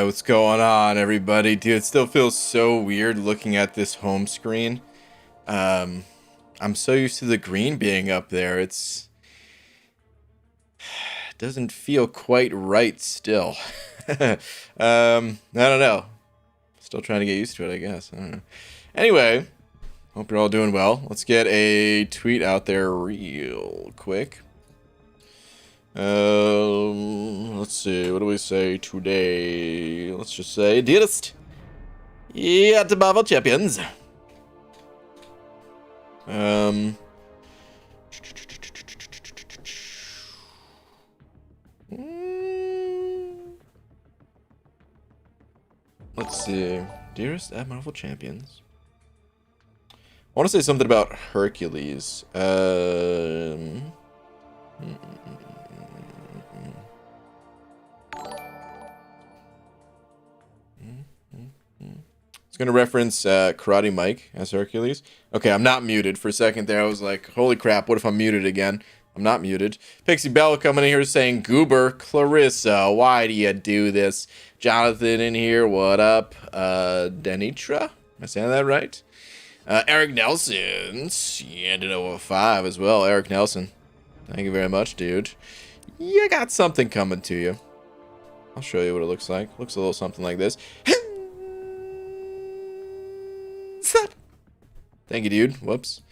What's going on, everybody? Dude, it still feels so weird looking at this home screen. I'm so used to the green being up there. It doesn't feel quite right still. I don't know. Still trying to get used to it, I guess. I don't know. Anyway, hope you're all doing well. Let's get a tweet out there real quick. Let's see. What do we say today? Let's just say, dearest, yeah, the Marvel champions. Let's see. Dearest at Marvel champions. I want to say something about Hercules. It's going to reference Karate Mike as Hercules. Okay, I'm not muted. For a second there, I was like, holy crap, what if I'm muted again? I'm not muted. Pixie Bella coming in here saying, Goober, Clarissa, why do you do this? Jonathan in here, what up? Denitra? Am I saying that right? Eric Nelson, and an 005 as well. Eric Nelson, thank you very much, dude. You got something coming to you. I'll show you what it looks like. Looks a little something like this. Thank you, dude. Whoops.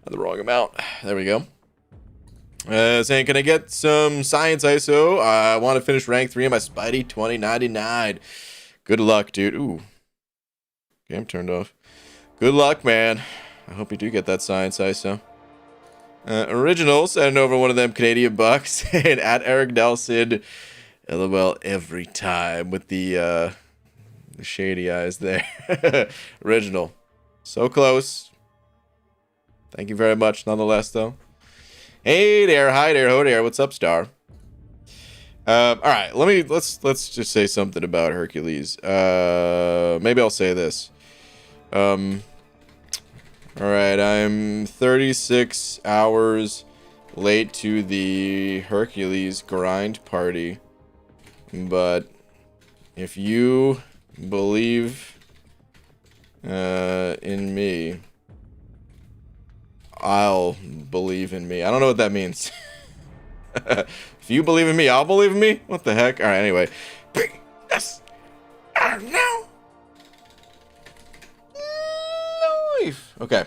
Had the wrong amount. There we go. Saying, can I get some science ISO? I want to finish rank 3 in my Spidey 2099. Good luck, dude. Ooh. Game turned off. Good luck, man. I hope you do get that science ISO. Original, sending over one of them Canadian bucks. And at Eric Nelson, LOL every time with the shady eyes there. Original. So close. Thank you very much nonetheless, though. Hey there, hi there, ho there. What's up, Star? All right, let's just say something about Hercules. Maybe I'll say this. All right, I'm 36 hours late to the Hercules grind party, but if you believe in me, I'll believe in me. I don't know what that means. If you believe in me, I'll believe in me? What the heck? Alright, anyway. Yes! Now! Life! Okay.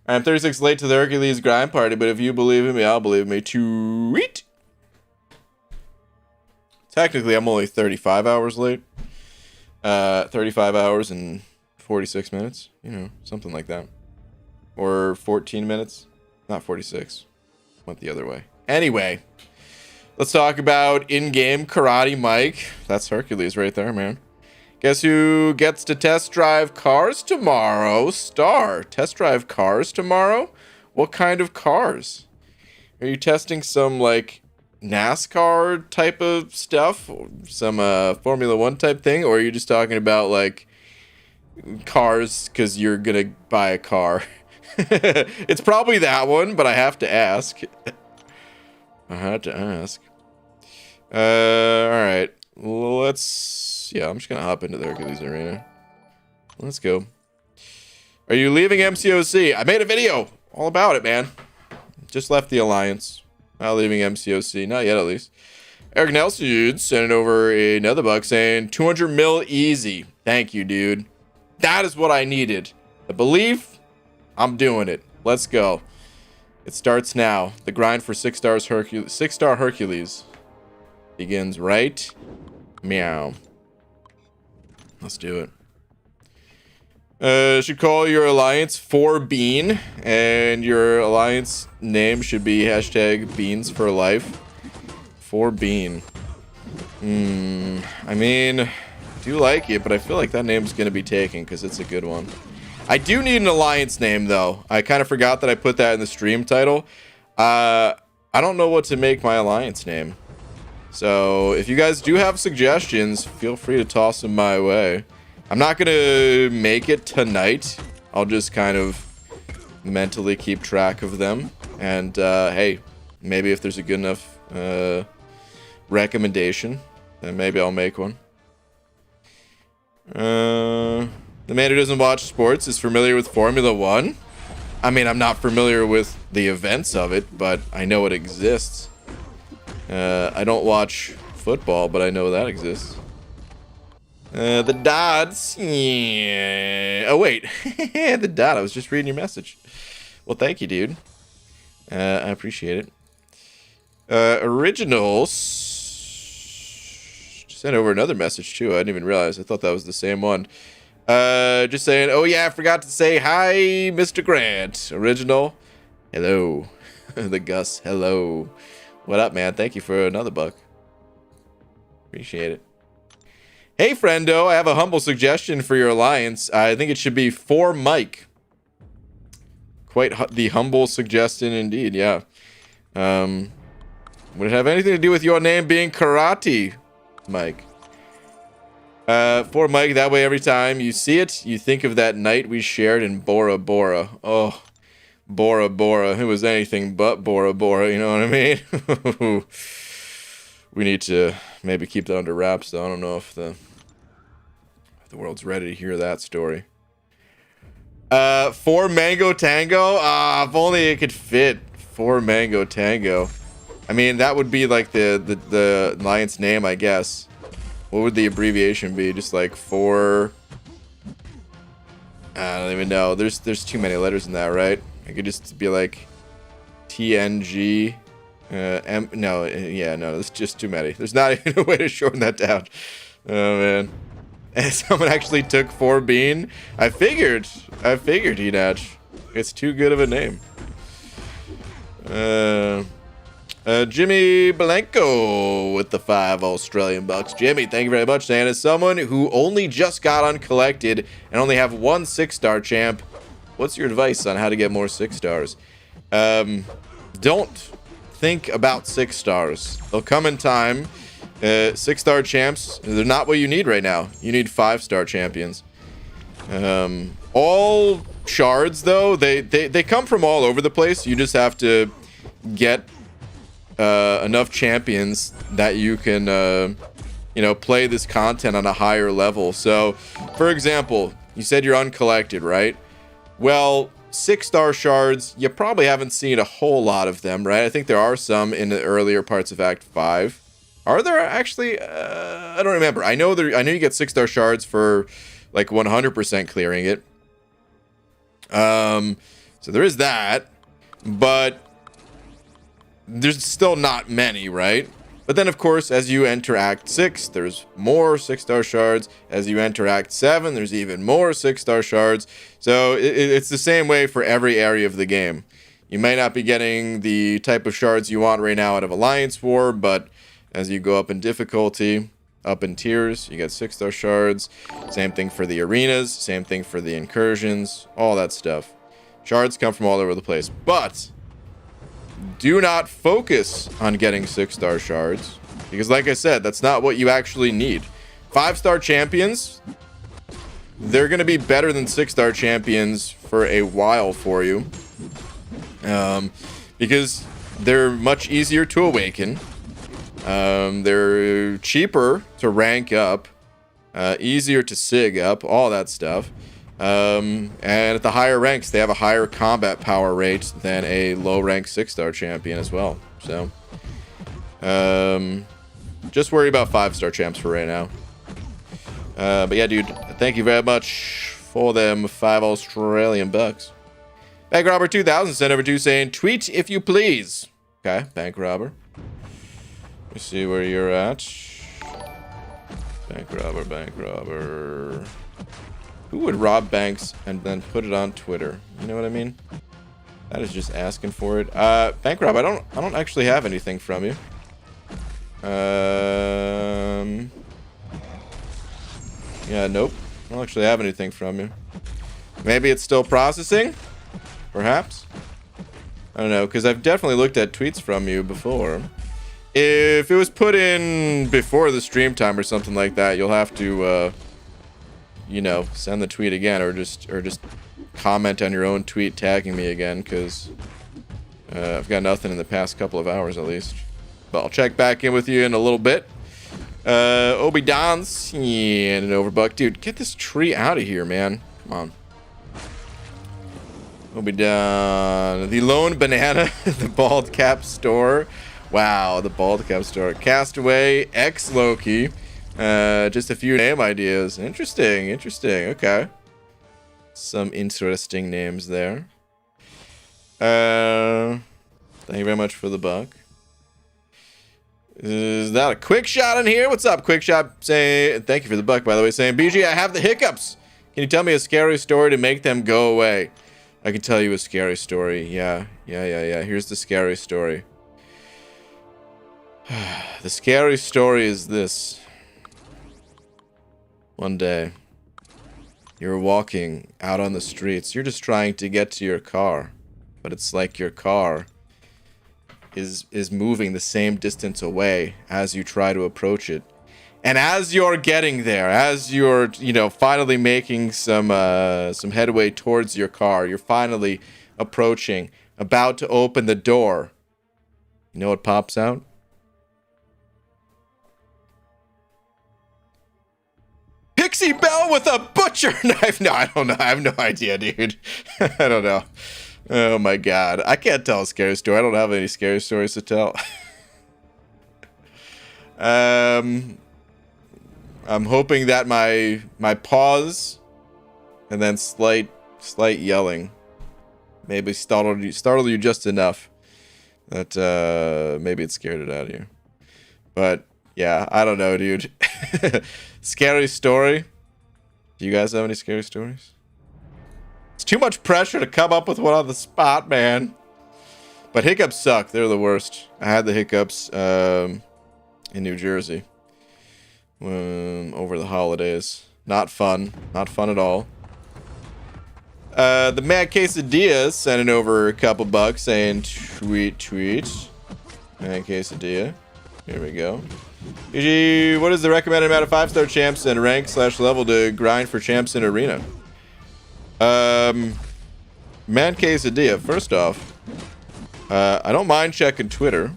I'm 36 late to the Hercules grind party, but if you believe in me, I'll believe in me. Tweet! Technically, I'm only 35 hours late. 35 hours and 46 minutes. You know, something like that. Or 14 minutes. Not 46. Went the other way. Anyway. Let's talk about in-game Karate Mike. That's Hercules right there, man. Guess who gets to test drive cars tomorrow? Star. Test drive cars tomorrow? What kind of cars? Are you testing some, like, NASCAR type of stuff? Some Formula 1 type thing? Or are you just talking about, like, cars because you're gonna buy a car? It's probably that one, but I have to ask. I had to ask. Alright. Yeah, I'm just gonna hop into the Hercules Arena. Let's go. Are you leaving MCOC? I made a video all about it, man. Just left the Alliance. Not leaving MCOC. Not yet, at least. Eric Nelson sending over another buck saying 200 mil easy. Thank you, dude. That is what I needed. The belief. I'm doing it. Let's go. It starts now. The grind for 6-star Hercules begins right. Meow. Let's do it. Should call your alliance 4Bean, and your alliance name should be hashtag Beans for Life. 4Bean. I mean, I do like it, but I feel like that name's gonna be taken because it's a good one. I do need an alliance name, though. I kind of forgot that I put that in the stream title. I don't know what to make my alliance name. So, if you guys do have suggestions, feel free to toss them my way. I'm not going to make it tonight. I'll just kind of mentally keep track of them. And, hey, maybe if there's a good enough recommendation, then maybe I'll make one. The man who doesn't watch sports is familiar with Formula One. I mean, I'm not familiar with the events of it, but I know it exists. I don't watch football, but I know that exists. The Dodds. Yeah. Oh, wait. The Dodd. I was just reading your message. Well, thank you, dude. I appreciate it. Originals. Just sent over another message, too. I didn't even realize. I thought that was the same one. Just saying, oh, yeah, I forgot to say hi, Mr. Grant. Original. Hello. The Gus. Hello. What up, man? Thank you for another buck. Appreciate it. Hey, friendo, I have a humble suggestion for your alliance. I think it should be for Mike. Quite the humble suggestion indeed, yeah. Would it have anything to do with your name being Karate, Mike? For Mike, that way every time you see it, you think of that night we shared in Bora Bora. Oh, Bora Bora. It was anything but Bora Bora, you know what I mean? We need to maybe keep that under wraps, though. I don't know if the world's ready to hear that story. For Mango Tango? If only it could fit. For Mango Tango. I mean, that would be like the alliance name, I guess. What would the abbreviation be? Just like for... I don't even know. There's too many letters in that, right? It could just be like TNG... no, there's just too many. There's not even a way to shorten that down. Oh, man. And someone actually took 4Bean. I figured, Enach. It's too good of a name. Jimmy Blanco with the 5 Australian bucks. Jimmy, thank you very much, Dan. As someone who only just got uncollected and only have 1 6-star champ, what's your advice on how to get more 6 stars? Don't think about 6 stars. They'll come in time. 6-star champs, they're not what you need right now. You need 5-star champions. All shards, though, they come from all over the place. You just have to get enough champions that you can, play this content on a higher level. So, for example, you said you're uncollected, right? Well, 6-star shards, you probably haven't seen a whole lot of them, right? I think there are some in the earlier parts of Act 5. Are there actually? I don't remember. I know you get 6-star shards for like 100% clearing it. So there is that, but there's still not many, right? But then, of course, as you enter Act 6, there's more 6-star shards. As you enter Act 7, there's even more 6-star shards. So it's the same way for every area of the game. You may not be getting the type of shards you want right now out of Alliance War, but as you go up in difficulty, up in tiers, you get 6-star shards. Same thing for the arenas, same thing for the incursions, all that stuff. Shards come from all over the place, but do not focus on getting 6-star shards, because like I said, that's not what you actually need. 5-star champions, they're going to be better than 6-star champions for a while for you, because they're much easier to awaken. They're cheaper to rank up, easier to sig up, all that stuff. And at the higher ranks, they have a higher combat power rate than a low-rank 6-star champion as well. So, just worry about 5-star champs for right now. But yeah, dude, thank you very much for them 5 Australian bucks. Bank Robber 2000 sent over to saying, tweet if you please. Okay, Bank Robber. Let me see where you're at. Bank Robber. Who would rob banks and then put it on Twitter? You know what I mean? That is just asking for it. Bank Rob, I don't actually have anything from you. Yeah, nope. I don't actually have anything from you. Maybe it's still processing? Perhaps? I don't know, because I've definitely looked at tweets from you before. If it was put in before the stream time or something like that, you'll have to, send the tweet again, or just comment on your own tweet tagging me again, because I've got nothing in the past couple of hours at least. But I'll check back in with you in a little bit. Obi Dance. Yeah, and an overbuck. Dude, get this tree out of here, man. Come on. Obi Don. The Lone Banana. The Bald Cap Store. Wow, the Bald Cap Store. Castaway. X Loki. Just a few name ideas. Interesting. Interesting. Okay. Some interesting names there. Thank you very much for the buck. Is that a quick shot in here? What's up, quick shot? Say thank you for the buck, by the way. Saying, BG, I have the hiccups. Can you tell me a scary story to make them go away? I can tell you a scary story. Yeah. Here's the scary story. The scary story is this. One day, you're walking out on the streets. You're just trying to get to your car, but it's like your car is moving the same distance away as you try to approach it. And as you're getting there, as you're, finally making some headway towards your car, you're finally approaching, about to open the door. You know what pops out? Pixie Belle with a butcher knife. No, I don't know. I have no idea, dude. I don't know. Oh my god. I can't tell a scary story. I don't have any scary stories to tell. I'm hoping that my pause and then slight yelling maybe startled you just enough that maybe it scared it out of you. But yeah, I don't know, dude. Scary story? Do you guys have any scary stories? It's too much pressure to come up with one on the spot, man. But hiccups suck. They're the worst. I had the hiccups in New Jersey over the holidays. Not fun. Not fun at all. The Mad Quesadilla sending over a couple bucks saying tweet. Mad Quesadilla. Here we go. GG, what is the recommended amount of 5-star champs and rank/level to grind for champs in arena? Man Quesadilla, first off, I don't mind checking Twitter,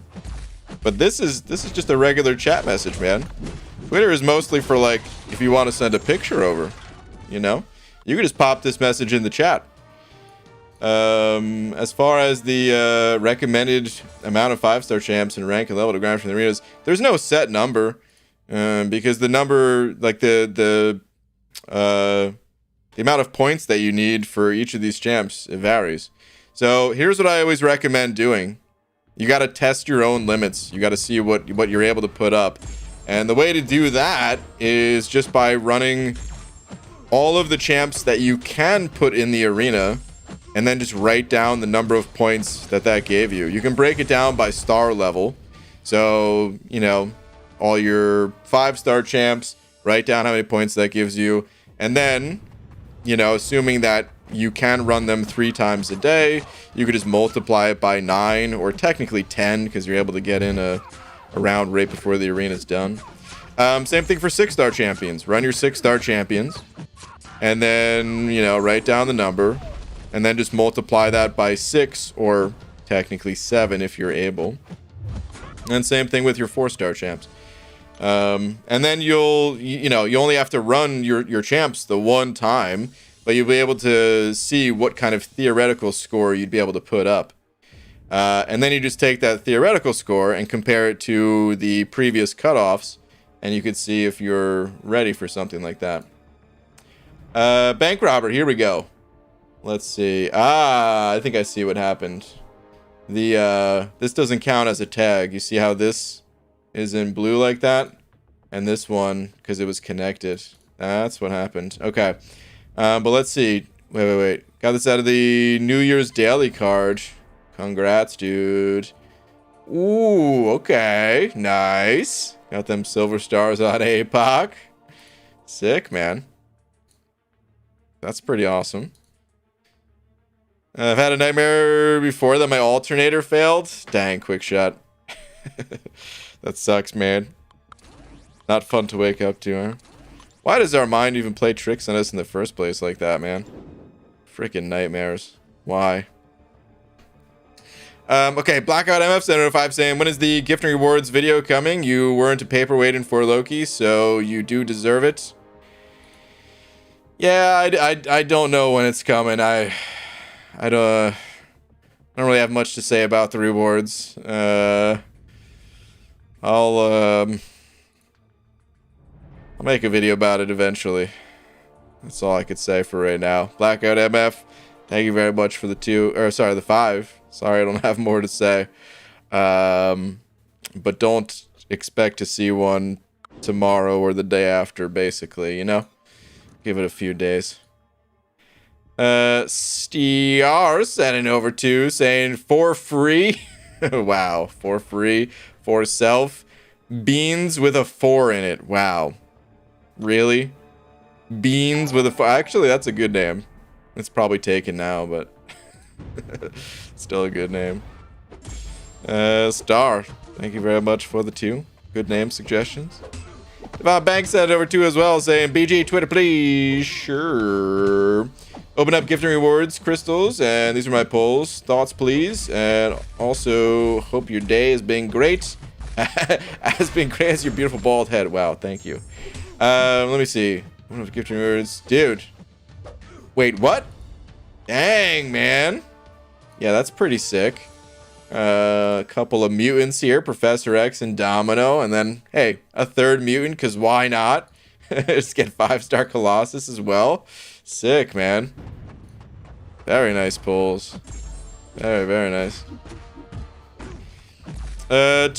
but this is just a regular chat message, man. Twitter is mostly for, like, if you want to send a picture over, you know? You can just pop this message in the chat. As far as the recommended amount of 5-star champs and rank and level to grind from the arenas, there's no set number, because the number, like the amount of points that you need for each of these champs, it varies. So here's what I always recommend doing. You got to test your own limits. You got to see what you're able to put up, and the way to do that is just by running all of the champs that you can put in the arena, and then just write down the number of points that gave you. You can break it down by star level. So, all your 5-star champs, write down how many points that gives you. And then, assuming that you can run them 3 times a day, you could just multiply it by 9, or technically 10, because you're able to get in a round right before the arena's done. Same thing for 6-star champions. Run your 6-star champions, and then, write down the number. And then just multiply that by 6, or technically 7 if you're able. And same thing with your 4-star champs. And then you only have to run your champs the one time, but you'll be able to see what kind of theoretical score you'd be able to put up. And then you just take that theoretical score and compare it to the previous cutoffs, and you could see if you're ready for something like that. Bank robber, here we go. Let's see. I think I see what happened. This doesn't count as a tag. You see how this is in blue like that? And this one, because it was connected. That's what happened. Okay. But let's see. Wait. Got this out of the New Year's daily card. Congrats, dude. Ooh, okay. Nice. Got them silver stars on APOC. Sick, man. That's pretty awesome. I've had a nightmare before that my alternator failed. Dang, quick shot. That sucks, man. Not fun to wake up to, huh? Why does our mind even play tricks on us in the first place like that, man? Freaking nightmares. Why? Okay, Blackout MF 705 saying, when is the gift and rewards video coming? You weren't a paper waiting for Loki, so you do deserve it. Yeah, I don't know when it's coming. I don't really have much to say about the rewards. I'll make a video about it eventually. That's all I could say for right now. Blackout MF, thank you very much for the the 5. Sorry, I don't have more to say. But don't expect to see one tomorrow or the day after, basically, you know? Give it a few days. Stiar sending over to saying for free. Wow, for free, for self. Beans with a 4 in it. Wow. Really? Beans with a 4. Actually, that's a good name. It's probably taken now, but still a good name. Star, thank you very much for the 2. Good name suggestions. Bob Banks sent it over to as well, saying BG Twitter please. Sure. Open up gift and rewards crystals, and these are my polls. Thoughts please, and also hope your day has been great. Has been great as your beautiful bald head. Wow, thank you. Let me see. Open up gift and rewards, dude. Wait, what? Dang, man. Yeah, that's pretty sick. A couple of mutants here, Professor X and Domino, and then, hey, a 3rd mutant, because why not? Just get 5-star Colossus as well. Sick, man. Very nice pulls. Very, very nice.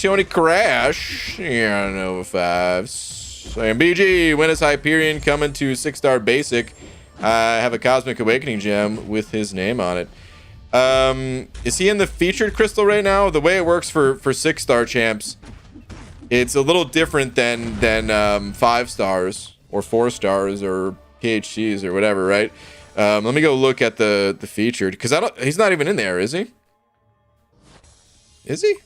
Tony Crash, yeah, Nova 5. Saying, BG, when is Hyperion coming to 6-star basic? I have a Cosmic Awakening gem with his name on it. Is he in the featured crystal right now? The way it works for 6-star champs, it's a little different than 5 stars or 4 stars or PhDs or whatever, right? Let me go look at the featured, because he's not even in there, is he? Is he?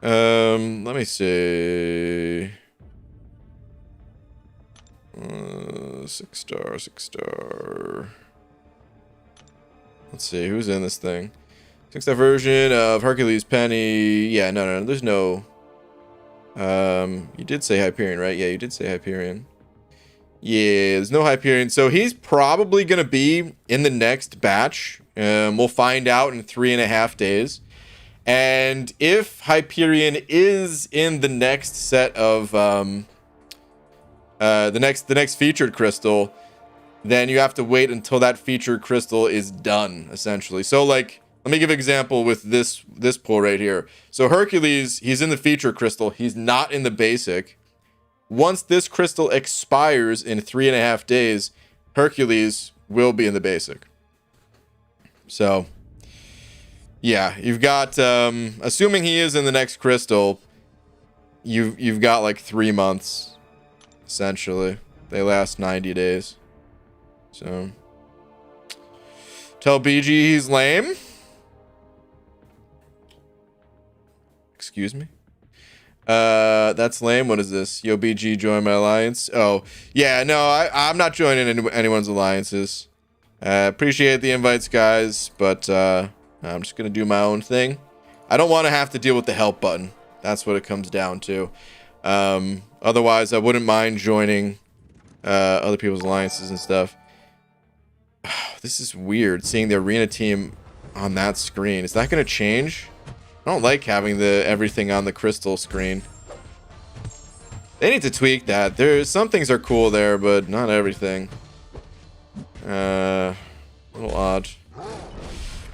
Let me see. 6-star, 6-star. Let's see, who's in this thing? 6-star version of Hercules Penny. Yeah, no, there's no... you did say Hyperion, right? Yeah, you did say Hyperion. Yeah, there's no Hyperion. So he's probably going to be in the next batch. We'll find out in 3.5 days. And if Hyperion is in the next set of... the next featured crystal, then you have to wait until that featured crystal is done, essentially. So, like, let me give an example with this pull right here. So Hercules, he's in the featured crystal. He's not in the basic. Once this crystal expires in 3.5 days, Hercules will be in the basic. So, yeah, you've got, assuming he is in the next crystal, you've got like 3 months, essentially. They last 90 days. So, tell BG he's lame. Excuse me. That's lame. What is this? Yo, BG, join my alliance. Oh, yeah, no, I'm not joining anyone's alliances. Appreciate the invites, guys, but I'm just gonna do my own thing. I don't want to have to deal with the help button. That's what it comes down to. Otherwise, I wouldn't mind joining other people's alliances and stuff. This is weird, seeing the arena team on that screen. Is that going to change? I don't like having everything on the crystal screen. They need to tweak that. Some things are cool there, but not everything. A little odd.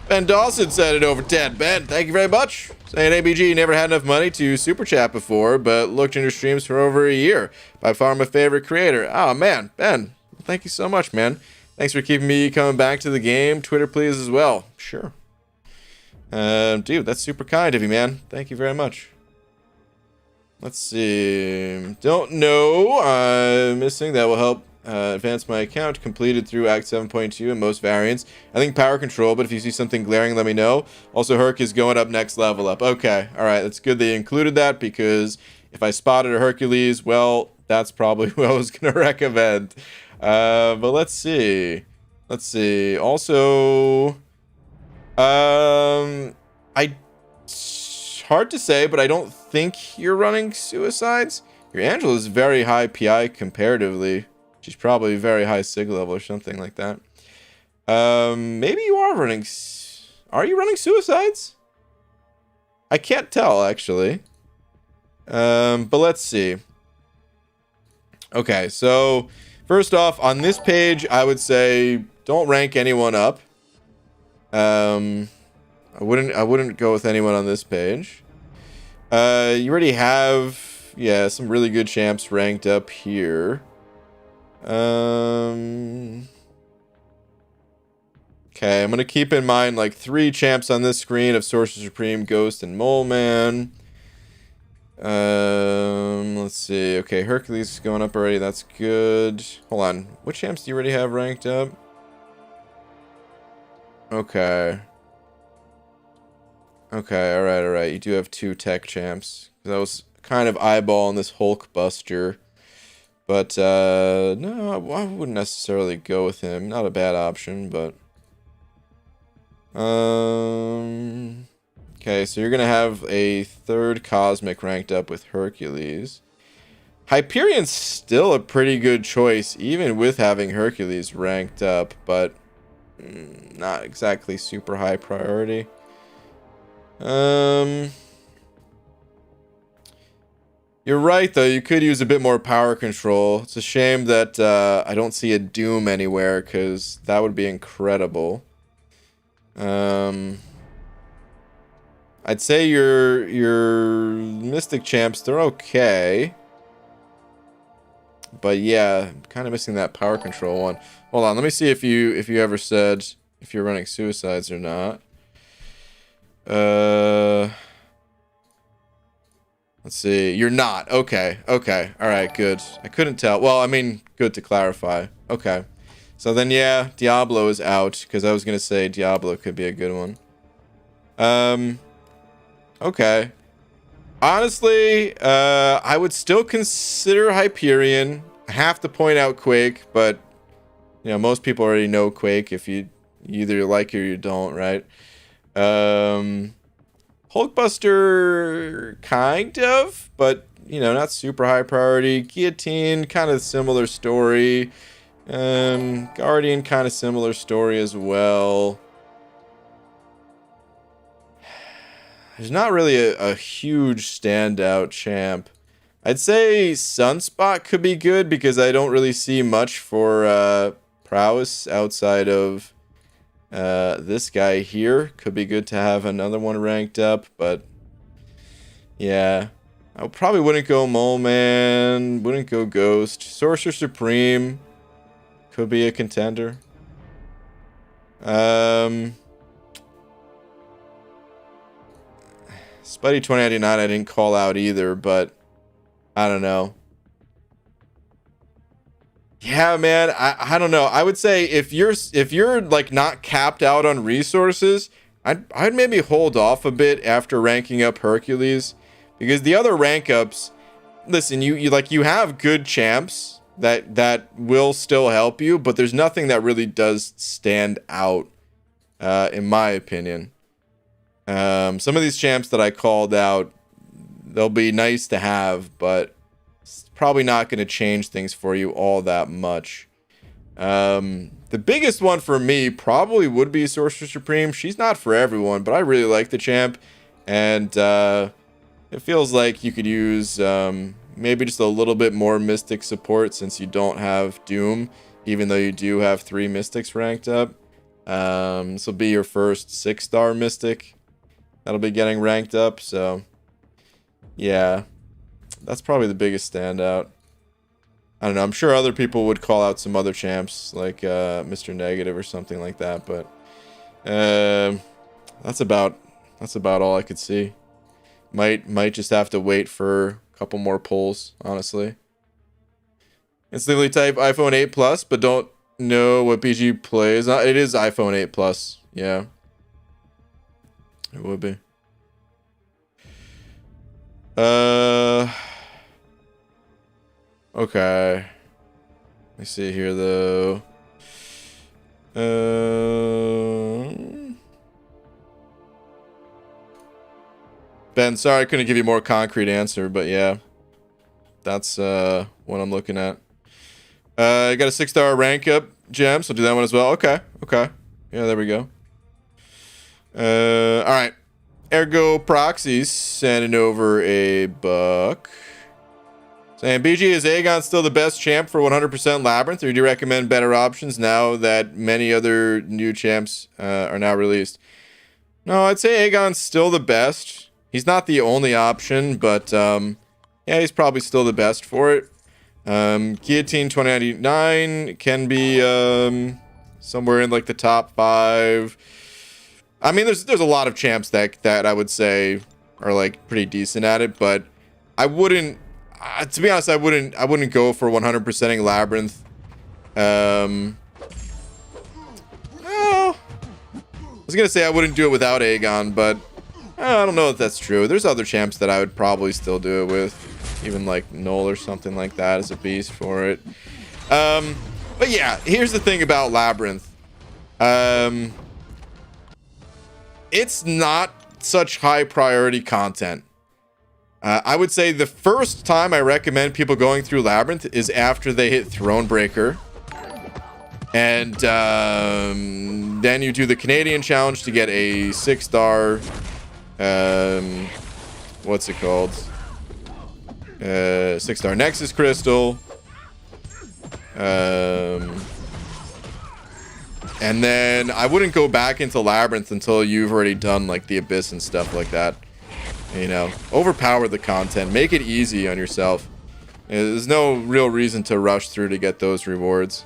Ben Dawson said it over 10. Ben, thank you very much. Saying ABG never had enough money to super chat before, but looked into streams for over a year. By far my favorite creator. Oh man, Ben, thank you so much, man. Thanks for keeping me coming back to the game. Twitter, please, as well. Sure. Dude, that's super kind of you, man. Thank you very much. Let's see. Don't know. I'm missing. That will help advance my account. Completed through Act 7.2 in most variants. I think power control, but if you see something glaring, let me know. Also, Herc is going up next level up. Okay. All right. That's good they included that, because if I spotted a Hercules, well, that's probably what I was going to recommend. But let's see. Let's see. Also, It's hard to say, but I don't think you're running suicides. Your Angela is very high PI comparatively. She's probably very high sig level or something like that. Maybe you are running. Are you running suicides? I can't tell actually. But let's see. Okay, so first off, on this page, I would say don't rank anyone up. I wouldn't go with anyone on this page. You already have, yeah, some really good champs ranked up here. Okay, I'm gonna keep in mind like 3 champs on this screen of Sorcerer Supreme, Ghost, and Mole Man. Let's see. Okay, Hercules is going up already. That's good. Hold on. What champs do you already have ranked up? Okay. Okay, alright. You do have 2 tech champs. I was kind of eyeballing this Hulk Buster. But, no, I wouldn't necessarily go with him. Not a bad option, but... Okay, so you're gonna have a 3rd Cosmic ranked up with Hercules. Hyperion's still a pretty good choice, even with having Hercules ranked up, but not exactly super high priority. You're right, though. You could use a bit more power control. It's a shame that I don't see a Doom anywhere, because that would be incredible. I'd say your Mystic champs, they're okay. But yeah, I'm kind of missing that power control one. Hold on, let me see if you ever said if you're running suicides or not. Let's see. You're not. Okay. Okay. All right, good. I couldn't tell. Well, I mean, good to clarify. Okay. So then yeah, Diablo is out because I was going to say Diablo could be a good one. Okay. Honestly, I would still consider Hyperion. I have to point out Quake, but you know, most people already know Quake if you either like it or you don't, right? Hulkbuster, kind of, but you know, not super high priority. Guillotine, kind of similar story. Guardian, kind of similar story as well. There's not really a huge standout champ. I'd say Sunspot could be good because I don't really see much for prowess outside of this guy here. Could be good to have another one ranked up, but yeah. I probably wouldn't go Mole Man, wouldn't go Ghost. Sorcerer Supreme could be a contender. Spidey 2099 I didn't call out either, but I don't know. Yeah, man, I don't know. I would say if you're like not capped out on resources, I'd maybe hold off a bit after ranking up Hercules, because the other rank ups, listen, you have good champs that will still help you, but there's nothing that really does stand out in my opinion. Some of these champs that I called out, they'll be nice to have, but it's probably not going to change things for you all that much. The biggest one for me probably would be Sorcerer Supreme. She's not for everyone, but I really like the champ, and it feels like you could use maybe just a little bit more Mystic support since you don't have Doom, even though you do have 3 Mystics ranked up. This will be your first 6-star Mystic that'll be getting ranked up, so yeah, that's probably the biggest standout. I don't know, I'm sure other people would call out some other champs like Mr. Negative or something like that, but that's about all I could see. Might just have to wait for a couple more polls, honestly. Instantly type iPhone 8 Plus, but don't know what BG plays. It is iPhone 8 Plus, yeah. It would be. Okay. Let me see here though. Ben, sorry I couldn't give you a more concrete answer, but yeah. That's what I'm looking at. I got a 6-star rank up gem, so do that one as well. Okay. Yeah, there we go. Alright. Ergo Proxies sending over a buck. Saying, BG, is Aegon still the best champ for 100% Labyrinth, or do you recommend better options now that many other new champs are now released? No, I'd say Aegon's still the best. He's not the only option, but yeah, he's probably still the best for it. Guillotine 2099 can be somewhere in like the top 5. I mean, there's a lot of champs that I would say are like pretty decent at it, but I wouldn't. To be honest, I wouldn't go for 100%ing Labyrinth. No, I was gonna say I wouldn't do it without Aegon, but I don't know if that's true. There's other champs that I would probably still do it with, even like Null or something like that as a beast for it. But yeah, here's the thing about Labyrinth. It's not such high priority content. I would say the first time I recommend people going through Labyrinth is after they hit Thronebreaker. And then you do the Canadian challenge to get a 6-star, what's it called? 6-star Nexus Crystal. And then I wouldn't go back into Labyrinth until you've already done like the Abyss and stuff like that. You know, overpower the content, make it easy on yourself. There's no real reason to rush through to get those rewards.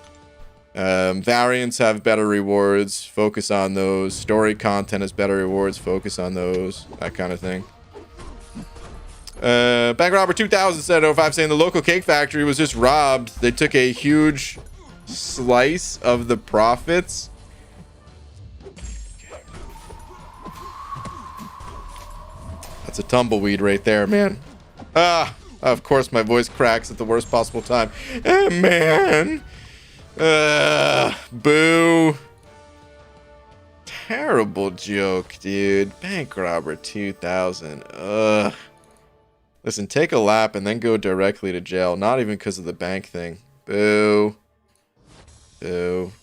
Variants have better rewards, focus on those. Story content has better rewards, focus on those. That kind of thing. Bank Robber 2000 said 05 saying the local cake factory was just robbed. They took a huge slice of the profits. That's a tumbleweed right there, man. Of course my voice cracks at the worst possible time. Man. Boo. Terrible joke, dude. Bank Robber 2000. Listen, take a lap and then go directly to jail. Not even because of the bank thing. Boo. Boo.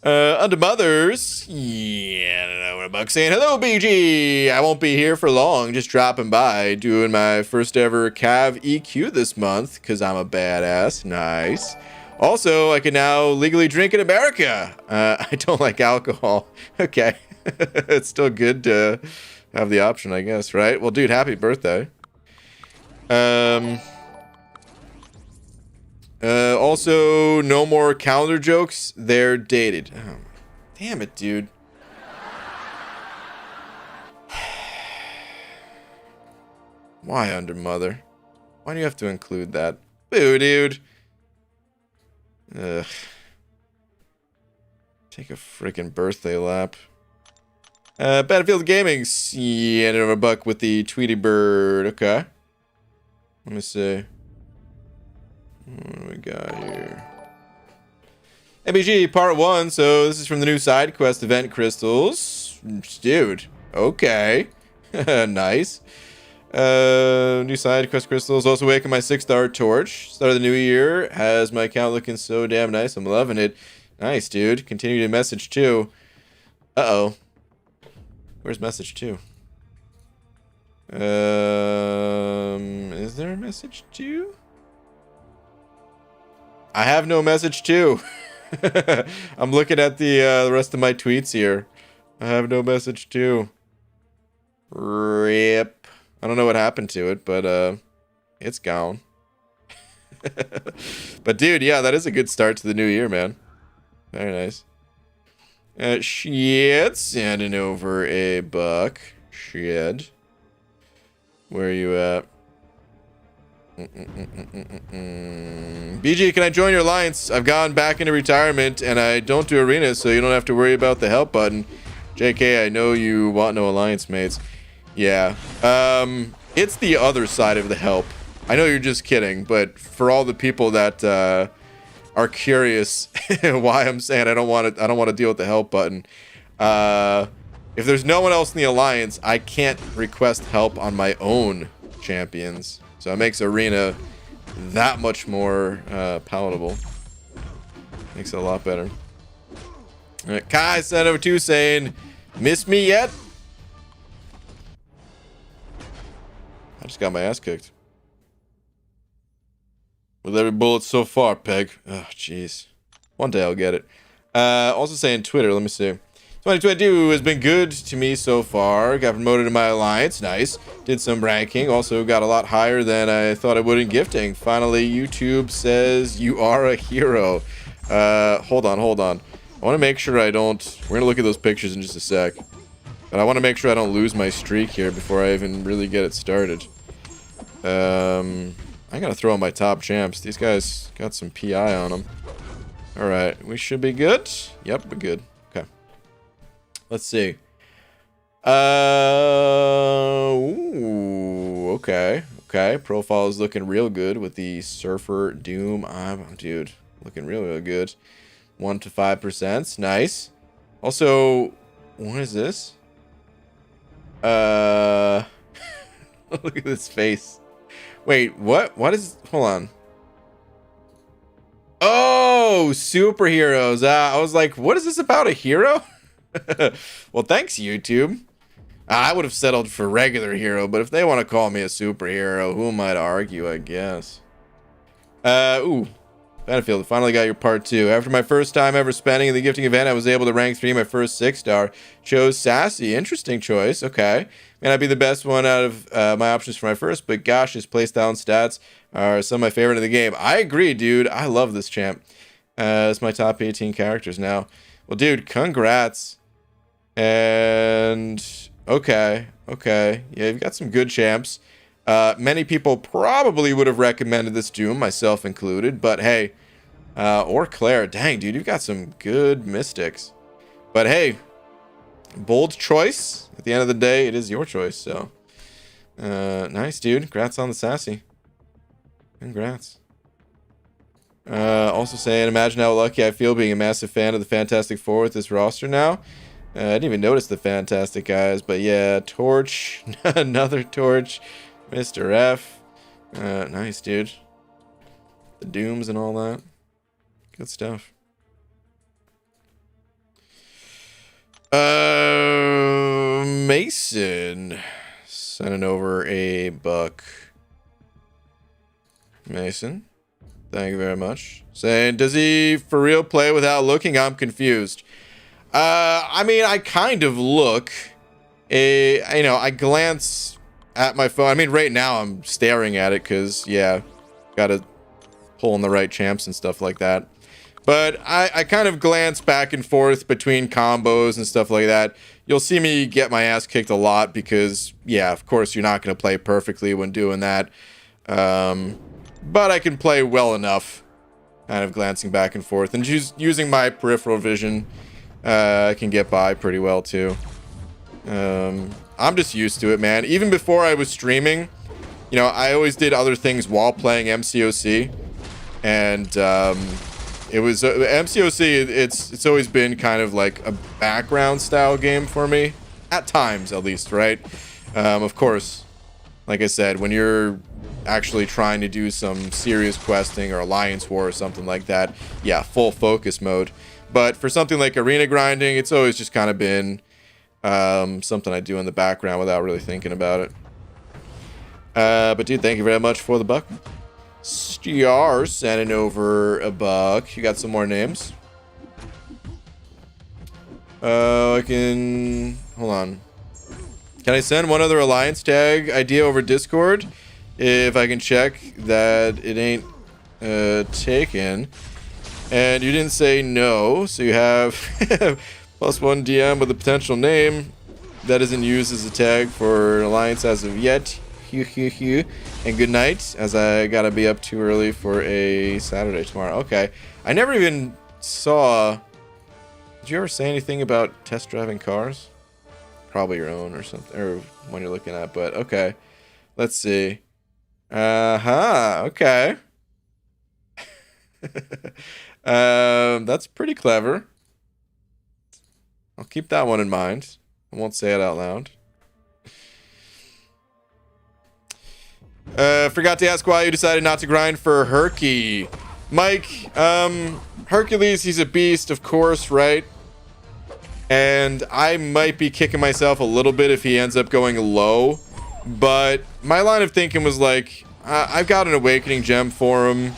Under Mothers. Yeah, I don't know what about saying. Hello, BG. I won't be here for long. Just dropping by. Doing my first ever Cav EQ this month because I'm a badass. Nice. Also, I can now legally drink in America. I don't like alcohol. Okay. It's still good to have the option, I guess, right? Well, dude, happy birthday. Also, no more calendar jokes. They're dated. Oh, damn it, dude. Why Under Mother? Why do you have to include that? Boo, dude. Ugh. Take a freaking birthday lap. Battlefield Gaming. Yeah, another buck with the Tweety Bird. Okay. Let me see. What do we got here? MBG Part 1. So this is from the new side quest event crystals. Dude. Okay. Nice. New side quest crystals. Also waking my 6-star torch. Start of the new year. Has my account looking so damn nice. I'm loving it. Nice, dude. Continue to message 2. Uh-oh. Where's message 2? Is there a message 2? I have no message 2. I'm looking at the rest of my tweets here. I have no message 2. Rip. I don't know what happened to it, but it's gone. But dude, yeah, that is a good start to the new year, man. Very nice. Shit, sending over a buck. Shit. Where are you at? BG, can I join your alliance? I've gone back into retirement and I don't do arenas, so you don't have to worry about the help button. JK, I know you want no alliance mates. Yeah. It's the other side of the help. I know you're just kidding, but for all the people that are curious why I'm saying I don't want to deal with the help button. if there's no one else in the alliance, I can't request help on my own champions. So it makes Arena that much more palatable. Makes it a lot better. All right, Kai sent over 2 saying, "Miss me yet?" I just got my ass kicked. With every bullet so far, Peg. Oh, jeez. One day I'll get it. Also saying Twitter, let me see. 2022 has been good to me so far. Got promoted in my alliance. Nice. Did some ranking. Also got a lot higher than I thought I would in gifting. Finally, YouTube says you are a hero. Hold on. I want to make sure I don't... We're going to look at those pictures in just a sec. But I want to make sure I don't lose my streak here before I even really get it started. I gotta throw on my top champs. These guys got some PI on them. Alright, we should be good. Yep, we're good. Okay. Let's see. Ooh, okay. Okay, profile is looking real good with the Surfer Doom. Dude, looking real good. 1 to 5%. Nice. Also, what is this? Look at this face. Wait, what? What is... Hold on. Oh, superheroes. I was like, what is this about a hero? Well, thanks, YouTube. I would have settled for regular hero, but if they want to call me a superhero, who am I to argue, I guess? Ooh. Battlefield, finally got your part 2. After my first time ever spending in the gifting event, I was able to rank 3 my first 6-star. Chose Sassy. Interesting choice. Okay. May not be the best one out of my options for my first, but gosh, his playstyle stats are some of my favorite in the game. I agree, dude. I love this champ. It's my top 18 characters now. Well, dude, congrats. And... Okay. Yeah, you've got some good champs. Many people probably would have recommended this Doom, myself included, but hey, or Claire, dang, dude, you've got some good mystics. But hey, bold choice. At the end of the day, it is your choice, so. Nice, dude. Congrats on the Sassy. Congrats. Also saying, imagine how lucky I feel being a massive fan of the Fantastic Four with this roster now. I didn't even notice the Fantastic guys, but yeah, Torch, another Torch. Mr. F. Nice, dude. The Dooms and all that. Good stuff. Mason. Sending over a buck. Mason. Thank you very much. Saying, does he for real play without looking? I'm confused. I mean, I kind of look. I glance at my phone. I mean, right now I'm staring at it because, yeah, gotta pull in the right champs and stuff like that. But I kind of glance back and forth between combos and stuff like that. You'll see me get my ass kicked a lot because, yeah, of course you're not going to play perfectly when doing that. But I can play well enough, kind of glancing back and forth. And using my peripheral vision, I can get by pretty well too. I'm just used to it, man. Even before I was streaming, you know, I always did other things while playing MCOC. And it was MCOC, it's always been kind of like a background style game for me. At times, at least, right? Of course, like I said, when you're actually trying to do some serious questing or Alliance War or something like that, yeah, full focus mode. But for something like arena grinding, it's always just kind of been something I do in the background without really thinking about it. But dude, thank you very much for the buck. Star sending over a buck. You got some more names? I can... Hold on. Can I send one other Alliance tag idea over Discord? If I can check that it ain't taken. And you didn't say no, so you have +1 DM with a potential name that isn't used as a tag for an Alliance as of yet. And good night, as I gotta be up too early for a Saturday tomorrow. Okay. I never even saw... Did you ever say anything about test driving cars? Probably your own or something, or one you're looking at, but okay. Let's see. Okay. That's pretty clever. I'll keep that one in mind. I won't say it out loud. Forgot to ask why you decided not to grind for Herky. Mike, Hercules, he's a beast, of course, right? And I might be kicking myself a little bit if he ends up going low. But my line of thinking was like, I've got an awakening gem for him.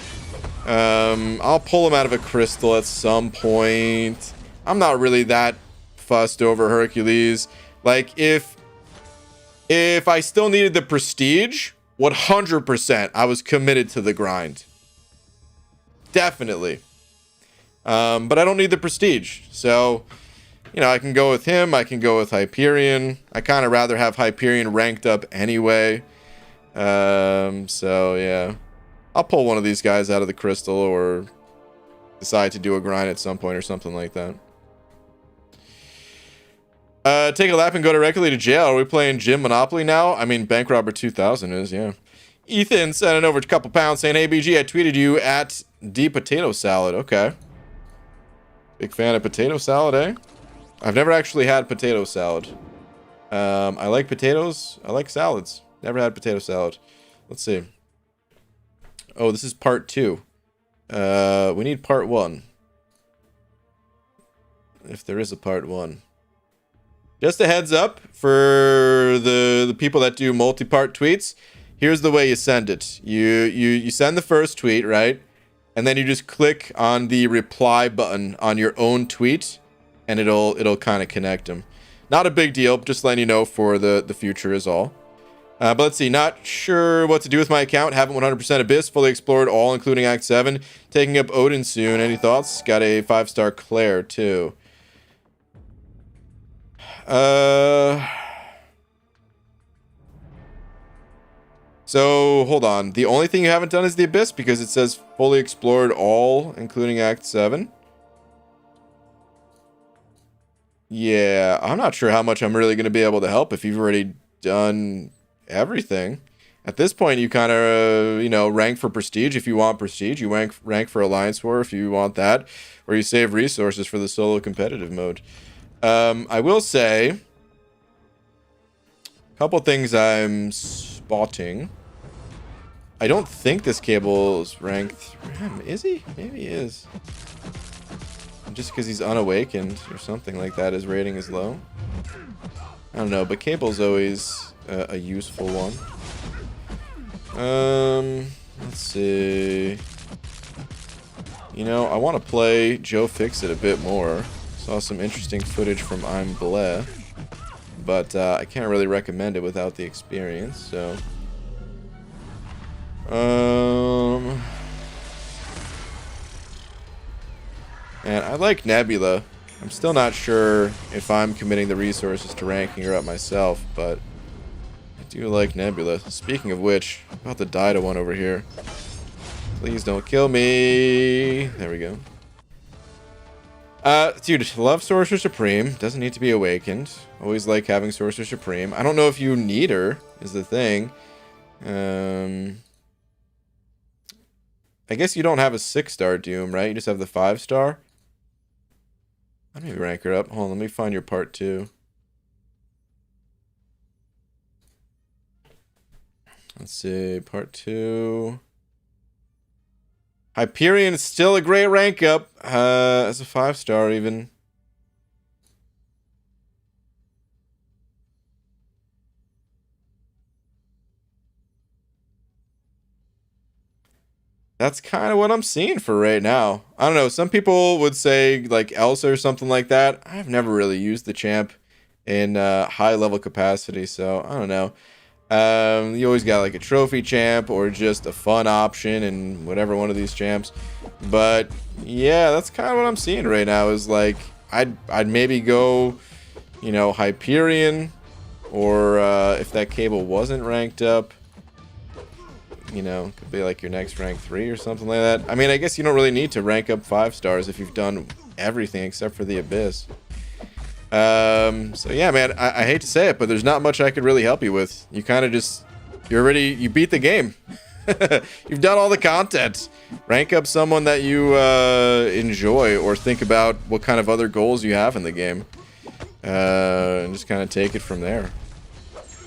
I'll pull him out of a crystal at some point. I'm not really that fussed over Hercules. Like, if I still needed the prestige, 100% I was committed to the grind. Definitely. But I don't need the prestige. So, you know, I can go with him. I can go with Hyperion. I kind of rather have Hyperion ranked up anyway. So, yeah. I'll pull one of these guys out of the crystal or decide to do a grind at some point or something like that. Take a lap and go directly to jail. Are we playing Gym Monopoly now? I mean, Bank Robber 2000 is, yeah. Ethan sending over a couple pounds saying, hey, BG, I tweeted you at D Potato Salad. Okay. Big fan of potato salad, eh? I've never actually had potato salad. I like potatoes. I like salads. Never had potato salad. Let's see. Oh, this is part 2. We need part 1. If there is a part 1. Just a heads up for the people that do multi-part tweets. Here's the way you send it. You send the first tweet, right? And then you just click on the reply button on your own tweet, and it'll kind of connect them. Not a big deal, just letting you know for the future is all. But let's see. Not sure what to do with my account. Haven't 100% Abyss. Fully explored all, including Act 7. Taking up Odin soon. Any thoughts? Got a 5-star Claire, too. So, hold on. The only thing you haven't done is the Abyss because it says fully explored all, including Act 7. Yeah, I'm not sure how much I'm really going to be able to help if you've already done everything. At this point, you kind of, you know, rank for prestige if you want prestige. You rank for Alliance War if you want that. Or you save resources for the solo competitive mode. I will say a couple things I'm spotting. I don't think this cable is ranked. Is he? Maybe he is. Just because he's unawakened or something like that, his rating is low. I don't know, but cable's always a useful one. Let's see. You know, I want to play Joe Fixit a bit more. Saw some interesting footage from I'm Bleh, but I can't really recommend it without the experience, so. And I like Nebula. I'm still not sure if I'm committing the resources to ranking her up myself, but I do like Nebula. Speaking of which, I'm about to die to one over here. Please don't kill me. There we go. Dude, love Sorcerer Supreme. Doesn't need to be awakened. Always like having Sorcerer Supreme. I don't know if you need her, is the thing. I guess you don't have a 6-star Doom, right? You just have the 5-star. Let me rank her up. Hold on, let me find your part 2. Let's see, part 2. Hyperion is still a great rank up. As a 5-star even. That's kind of what I'm seeing for right now. I don't know. Some people would say like Elsa or something like that. I've never really used the champ in high level capacity, so I don't know. You always got like a trophy champ or just a fun option in whatever one of these champs. But yeah, that's kind of what I'm seeing right now. Is like I'd maybe go, you know, Hyperion, or if that cable wasn't ranked up. You know, could be like your next rank 3 or something like that. I mean, I guess you don't really need to rank up 5 stars if you've done everything except for the Abyss. So yeah, man, I hate to say it, but there's not much I could really help you with. You kind of just, you beat the game. You've done all the content. Rank up someone that you enjoy, or think about what kind of other goals you have in the game. and just kind of take it from there.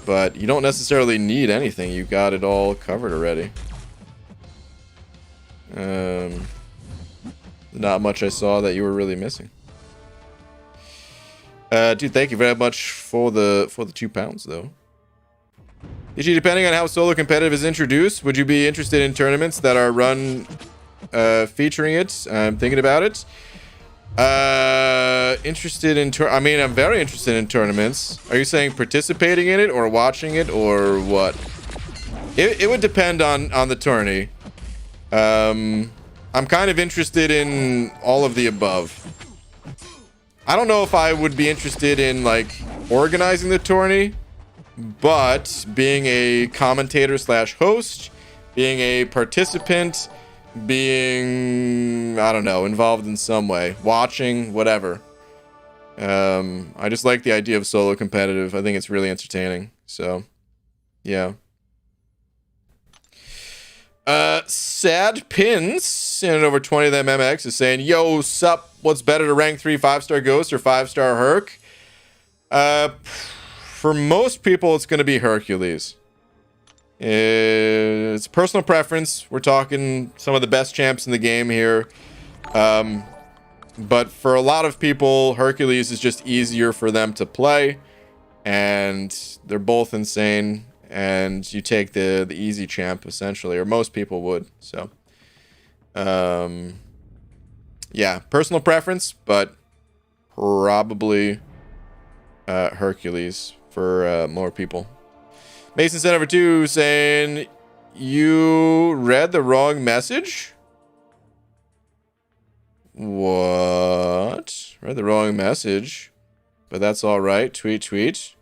But you don't necessarily need anything. You got it all covered already. Not much I saw that you were really missing. Dude, thank you very much for the £2 though. Ichi, depending on how solo competitive is introduced, would you be interested in tournaments that are run featuring it? I'm thinking about it. Interested in I mean, I'm very interested in tournaments. Are you saying participating in it or watching it or what? It would depend on the tourney. I'm kind of interested in all of the above. I don't know if I would be interested in like organizing the tourney, but being a commentator slash host, being a participant, being, I don't know, involved in some way, watching, whatever. I just like the idea of solo competitive. I think it's really entertaining. So, yeah. Sad Pins in over 20 of them MX is saying, yo, sup, what's better to rank 3 5-star Ghost or 5-star Herc? For most people, it's going to be Hercules. It's personal preference. We're talking some of the best champs in the game here. But for a lot of people, Hercules is just easier for them to play. And they're both insane. And you take the easy champ, essentially. Or most people would. So, yeah, personal preference. But probably Hercules for more people. Mason sent over 2 saying, you read the wrong message? What? Read the wrong message. But that's all right. Tweet, tweet.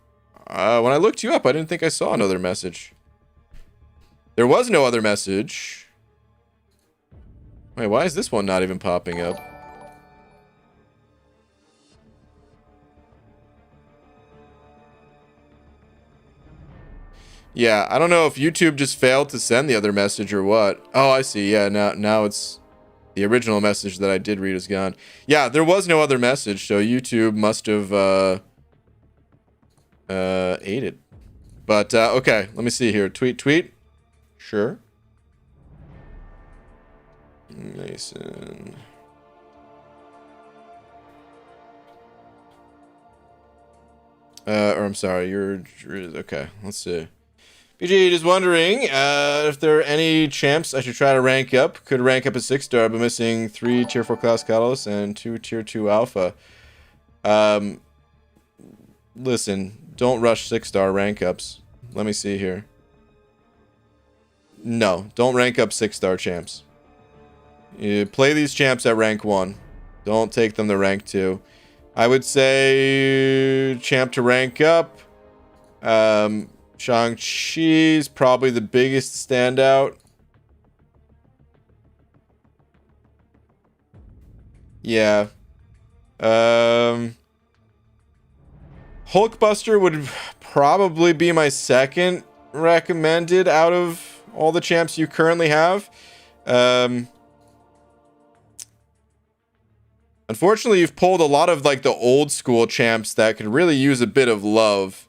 When I looked you up, I didn't think I saw another message. There was no other message. Wait, why is this one not even popping up? Yeah, I don't know if YouTube just failed to send the other message or what. Oh, I see. Yeah, now it's the original message that I did read is gone. Yeah, there was no other message, so YouTube must have ate it. But okay, let me see here. Tweet. Sure. Mason. Or I'm sorry, you're okay. Let's see. BG, just wondering if there are any champs I should try to rank up. Could rank up a 6-star, but missing 3 tier 4 class catalysts and 2 tier 2 alpha. Listen, don't rush 6-star rank ups. Let me see here. No, don't rank up 6-star champs. You play these champs at rank 1. Don't take them to rank 2. I would say champ to rank up. Shang-Chi's probably the biggest standout. Yeah. Hulkbuster would probably be my second recommended out of all the champs you currently have. Unfortunately, you've pulled a lot of like the old school champs that could really use a bit of love.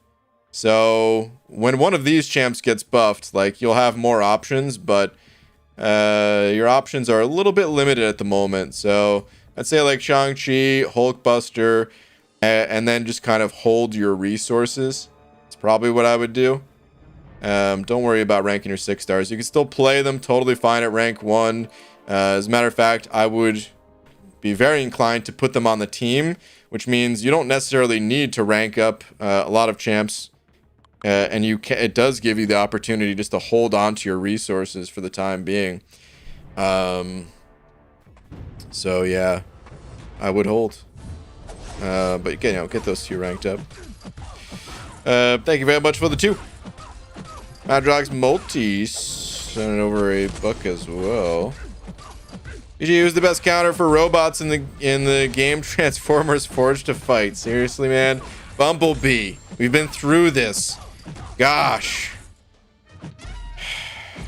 So when one of these champs gets buffed, like you'll have more options, but your options are a little bit limited at the moment. So I'd say like Shang-Chi, Hulkbuster, and then just kind of hold your resources. It's probably what I would do. Don't worry about ranking your 6-stars. You can still play them totally fine at rank 1. As a matter of fact, I would be very inclined to put them on the team, which means you don't necessarily need to rank up a lot of champs. And it does give you the opportunity just to hold on to your resources for the time being. So yeah, I would hold. But again, get those 2 ranked up. Thank you very much for the 2. Madrox Multis sending over a buck as well. BG, who's the best counter for robots in the game Transformers Forged to Fight? Seriously, man? Bumblebee. We've been through this. Gosh.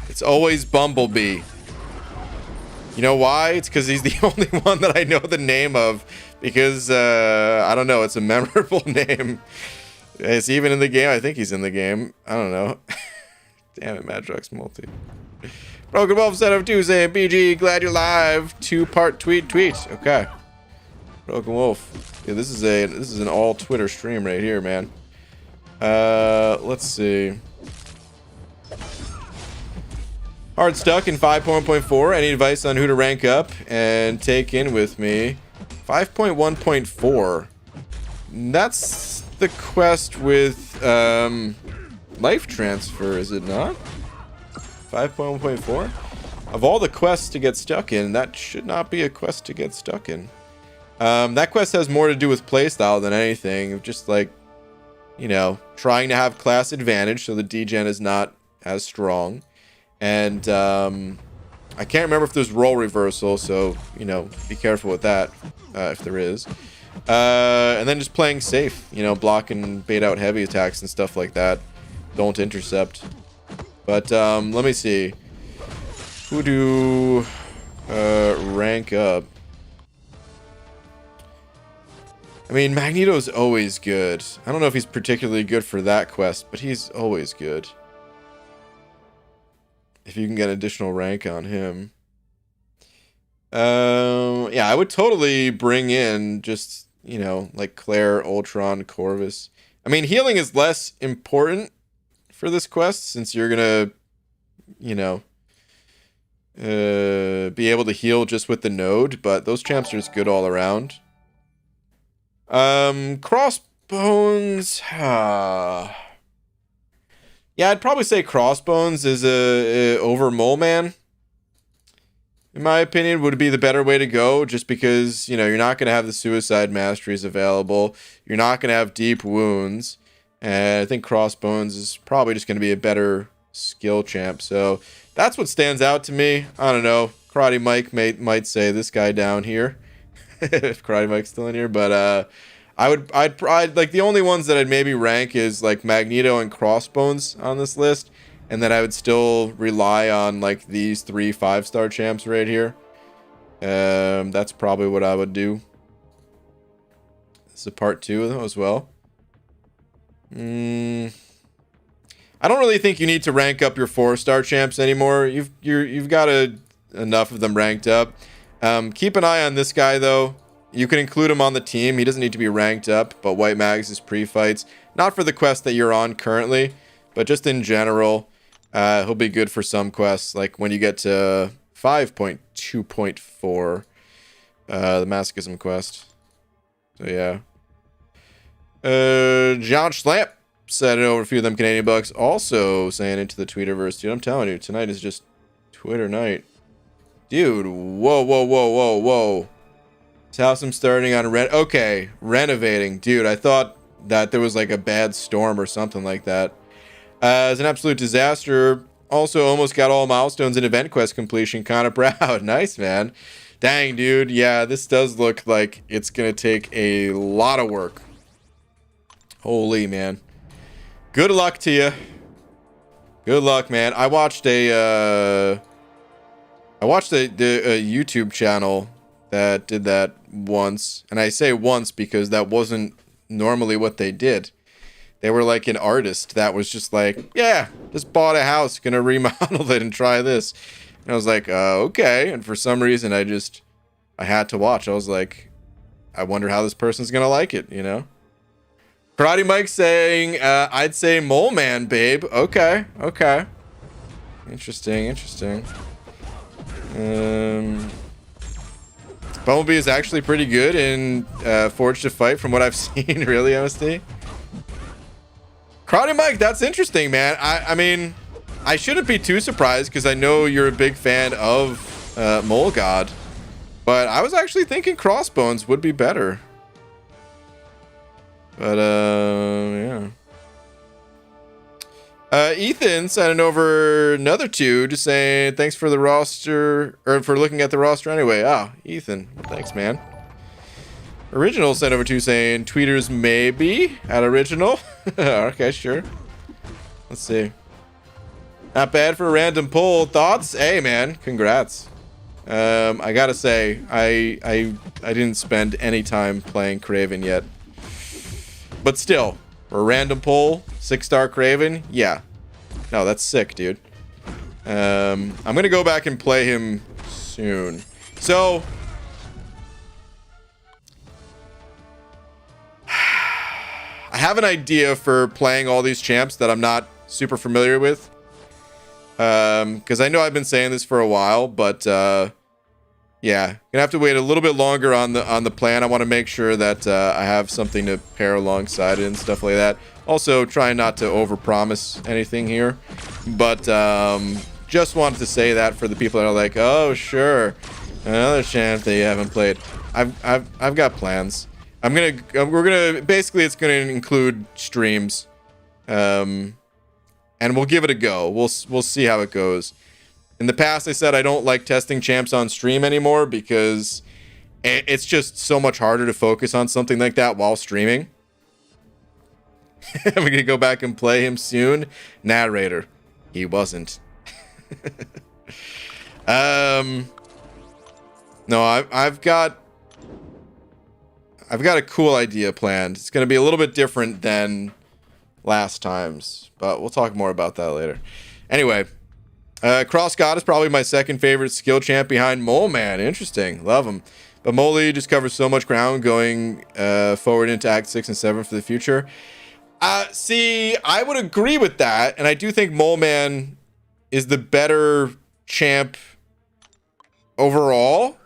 It's always Bumblebee. You know why? It's because he's the only one that I know the name of. Because, I don't know, it's a memorable name. Is he even in the game? I think he's in the game. I don't know. Damn it, Madrox Multi. Broken Wolf set of Tuesday. BG, glad you're live. 2-part tweet. Okay. Broken Wolf. Yeah, this is an all Twitter stream right here, man. Let's see. Hard stuck in 5.1.4. Any advice on who to rank up and take in with me? 5.1.4. That's the quest with life transfer, is it not? 5.1.4. Of all the quests to get stuck in, that should not be a quest to get stuck in. That quest has more to do with playstyle than anything. Just like, you know, trying to have class advantage so the degen is not as strong. And I can't remember if there's role reversal, so, you know, be careful with that if there is. And then just playing safe, you know, block and bait out heavy attacks and stuff like that. Don't intercept. But let me see. Who do rank up? I mean, Magneto's always good. I don't know if he's particularly good for that quest, but he's always good. If you can get additional rank on him. Yeah, I would totally bring in just, you know, like Claire, Ultron, Corvus. I mean, healing is less important for this quest since you're gonna, you know, be able to heal just with the node, but those champs are just good all around. Crossbones. Yeah, I'd probably say Crossbones is a over Mole Man. In my opinion, would be the better way to go, just because, you know, you're not going to have the suicide masteries available. You're not going to have deep wounds. And I think Crossbones is probably just going to be a better skill champ. So that's what stands out to me. I don't know. Karate Mike might say this guy down here. If Karate Mike's still in here. But I'd like the only ones that I'd maybe rank is like Magneto and Crossbones on this list, and then I would still rely on like these 3 5-star champs right here. That's probably what I would do. This is a part 2 though as well. I don't really think you need to rank up your 4-star champs anymore. You've got enough of them ranked up. Keep an eye on this guy though. You can include him on the team. He doesn't need to be ranked up, but White Mags is pre-fights. Not for the quest that you're on currently, but just in general. He'll be good for some quests, like when you get to 5.2.4, the Masochism quest. So yeah. John Schlamp said it over a few of them Canadian bucks. Also saying into the Twitterverse, dude, I'm telling you, tonight is just Twitter night. Dude, whoa. This house I'm starting on okay, renovating. Dude, I thought that there was like a bad storm or something like that. It's an absolute disaster. Also almost got all milestones in event quest completion. Kind of proud. Nice, man. Dang, dude. Yeah, this does look like it's going to take a lot of work. Holy, man. Good luck to you. Good luck, man. I watched a YouTube channel that did that once, and I say once because that wasn't normally what they did. They were like an artist that was just like, yeah, just bought a house, gonna remodel it and try this. And I was like, okay. And for some reason, I had to watch. I was like, I wonder how this person's gonna like it, you know? Karate Mike saying, I'd say Mole Man, babe. Okay. Interesting. Bumblebee is actually pretty good in Forged to Fight from what I've seen. Really, MSD? Karate Mike, that's interesting, man. I mean, I shouldn't be too surprised because I know you're a big fan of Mole God. But I was actually thinking Crossbones would be better. But, yeah. Ethan sending over another 2 just saying thanks for the roster, or for looking at the roster anyway. Ethan, well, thanks, man. Original sent over 2 saying tweeters maybe at original. Okay, sure. Let's see. Not bad for a random poll. Thoughts? Hey, man, congrats. I gotta say, I didn't spend any time playing Craven yet. But still, for a random pull, 6-star Craven, yeah. No, that's sick, dude. I'm gonna go back and play him soon. So, I have an idea for playing all these champs that I'm not super familiar with. Because I know I've been saying this for a while, but yeah, gonna have to wait a little bit longer on the plan. I want to make sure that I have something to pair alongside it and stuff like that. Also, trying not to overpromise anything here, but just wanted to say that for the people that are like, oh sure, another champ that you haven't played. I've got plans. Basically it's gonna include streams, and we'll give it a go. We'll see how it goes. In the past, I said I don't like testing champs on stream anymore because it's just so much harder to focus on something like that while streaming. I'm gonna go back and play him soon. Narrator, he wasn't. No, I've got a cool idea planned. It's gonna be a little bit different than last time's, but we'll talk more about that later. Anyway, Cross God is probably my second favorite skill champ behind Mole Man. Interesting, love him. But Mole just covers so much ground going forward into Act 6 and 7 for the future. See, I would agree with that, and I do think Mole Man is the better champ overall.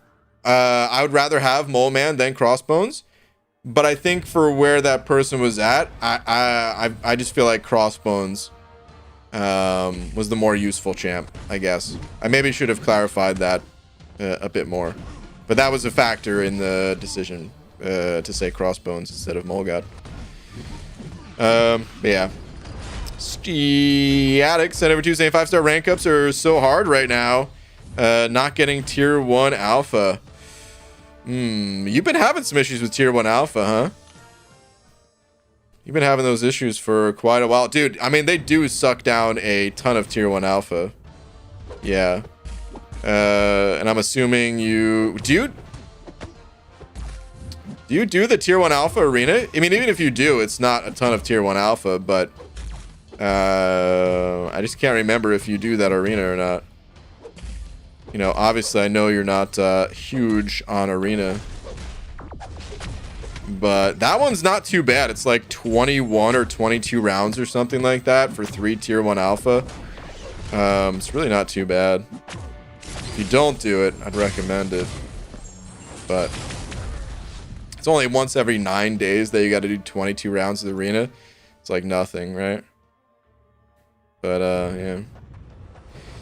I would rather have Mole Man than Crossbones, but I think for where that person was at, I just feel like Crossbones was the more useful champ, I guess. I maybe should have clarified that a bit more, but that was a factor in the decision to say Crossbones instead of Mole God. But yeah. Static sent over to saying 5-star rank ups are so hard right now. Not getting tier 1 alpha. You've been having some issues with tier 1 alpha, huh? You've been having those issues for quite a while. Dude, I mean, they do suck down a ton of tier 1 alpha. Yeah. And I'm assuming you... Do you do the tier 1 alpha arena? I mean, even if you do, it's not a ton of tier 1 alpha, but... I just can't remember if you do that arena or not. You know, obviously I know you're not huge on arena, but that one's not too bad. It's like 21 or 22 rounds or something like that for 3 tier 1 alpha. It's really not too bad. If you don't do it, I'd recommend it, but it's only once every 9 days that you got to do 22 rounds of the arena. It's like nothing, right? But yeah.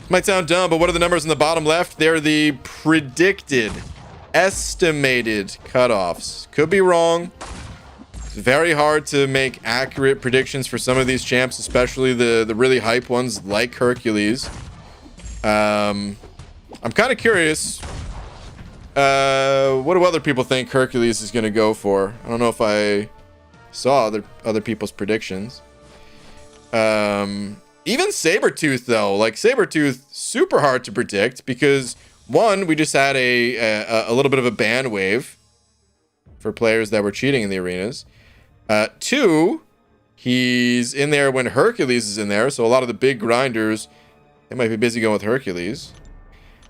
Might sound dumb, but what are the numbers in the bottom left? They're the predicted, estimated cutoffs. Could be wrong. It's very hard to make accurate predictions for some of these champs, especially the really hype ones like Hercules. I'm kind of curious. What do other people think Hercules is going to go for? I don't know if I saw other people's predictions. Even Sabertooth, though, like Sabertooth, super hard to predict because one, we just had a little bit of a ban wave for players that were cheating in the arenas. Two, he's in there when Hercules is in there, so a lot of the big grinders, they might be busy going with Hercules.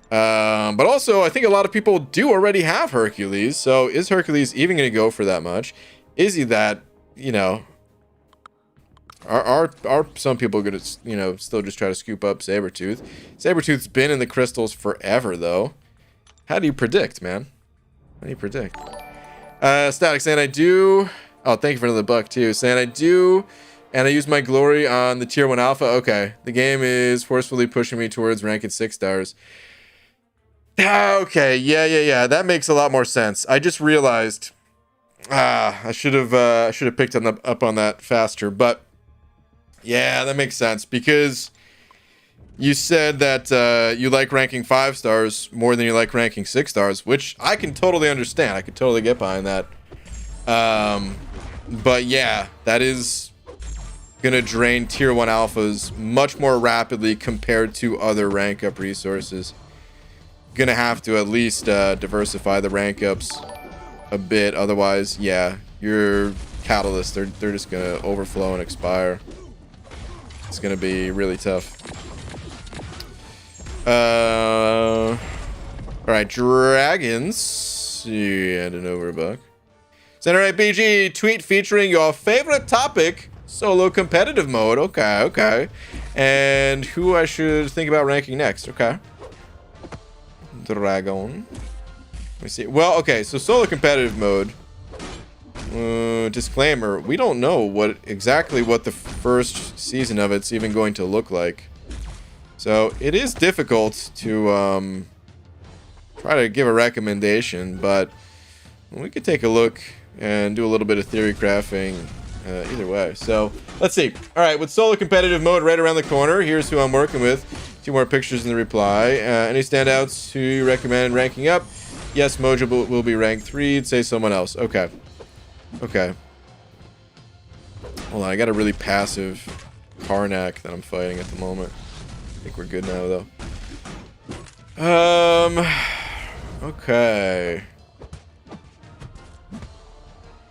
But also, I think a lot of people do already have Hercules, so is Hercules even going to go for that much? Is he that, you know... Are some people gonna, you know, still just try to scoop up Sabertooth? Sabertooth's been in the crystals forever, though. How do you predict, man? How do you predict? Static saying I do. Oh, thank you for another buck too. Saying I do, and I use my glory on the tier 1 alpha. Okay, the game is forcefully pushing me towards ranked 6 stars. Okay, yeah. That makes a lot more sense. I just realized. I should have picked up on that faster, but. Yeah, that makes sense because you said that you like ranking 5 stars more than you like ranking 6 stars, which I can totally understand. I could totally get behind that. But yeah, that is going to drain tier 1 alphas much more rapidly compared to other rank up resources. gonna have to at least diversify the rank ups a bit. Otherwise, yeah, your catalysts, they're just gonna overflow and expire. It's gonna be really tough. All right, dragons. Yeah, and an overbuck. Center BG tweet featuring your favorite topic, solo competitive mode. Okay, okay. And who I should think about ranking next. Okay. Dragon. Let me see. Well, okay, so solo competitive mode. Disclaimer, we don't know exactly what the first season of it's even going to look like. So it is difficult to try to give a recommendation, but we could take a look and do a little bit of theory crafting either way. So let's see. All right, with solo competitive mode right around the corner, here's who I'm working with. 2 more pictures in the reply. Any standouts who you recommend ranking up? Yes, Mojo will be ranked 3. I'd say someone else. Okay. Okay. Hold on, I got a really passive Karnak that I'm fighting at the moment. I think we're good now, though. Okay.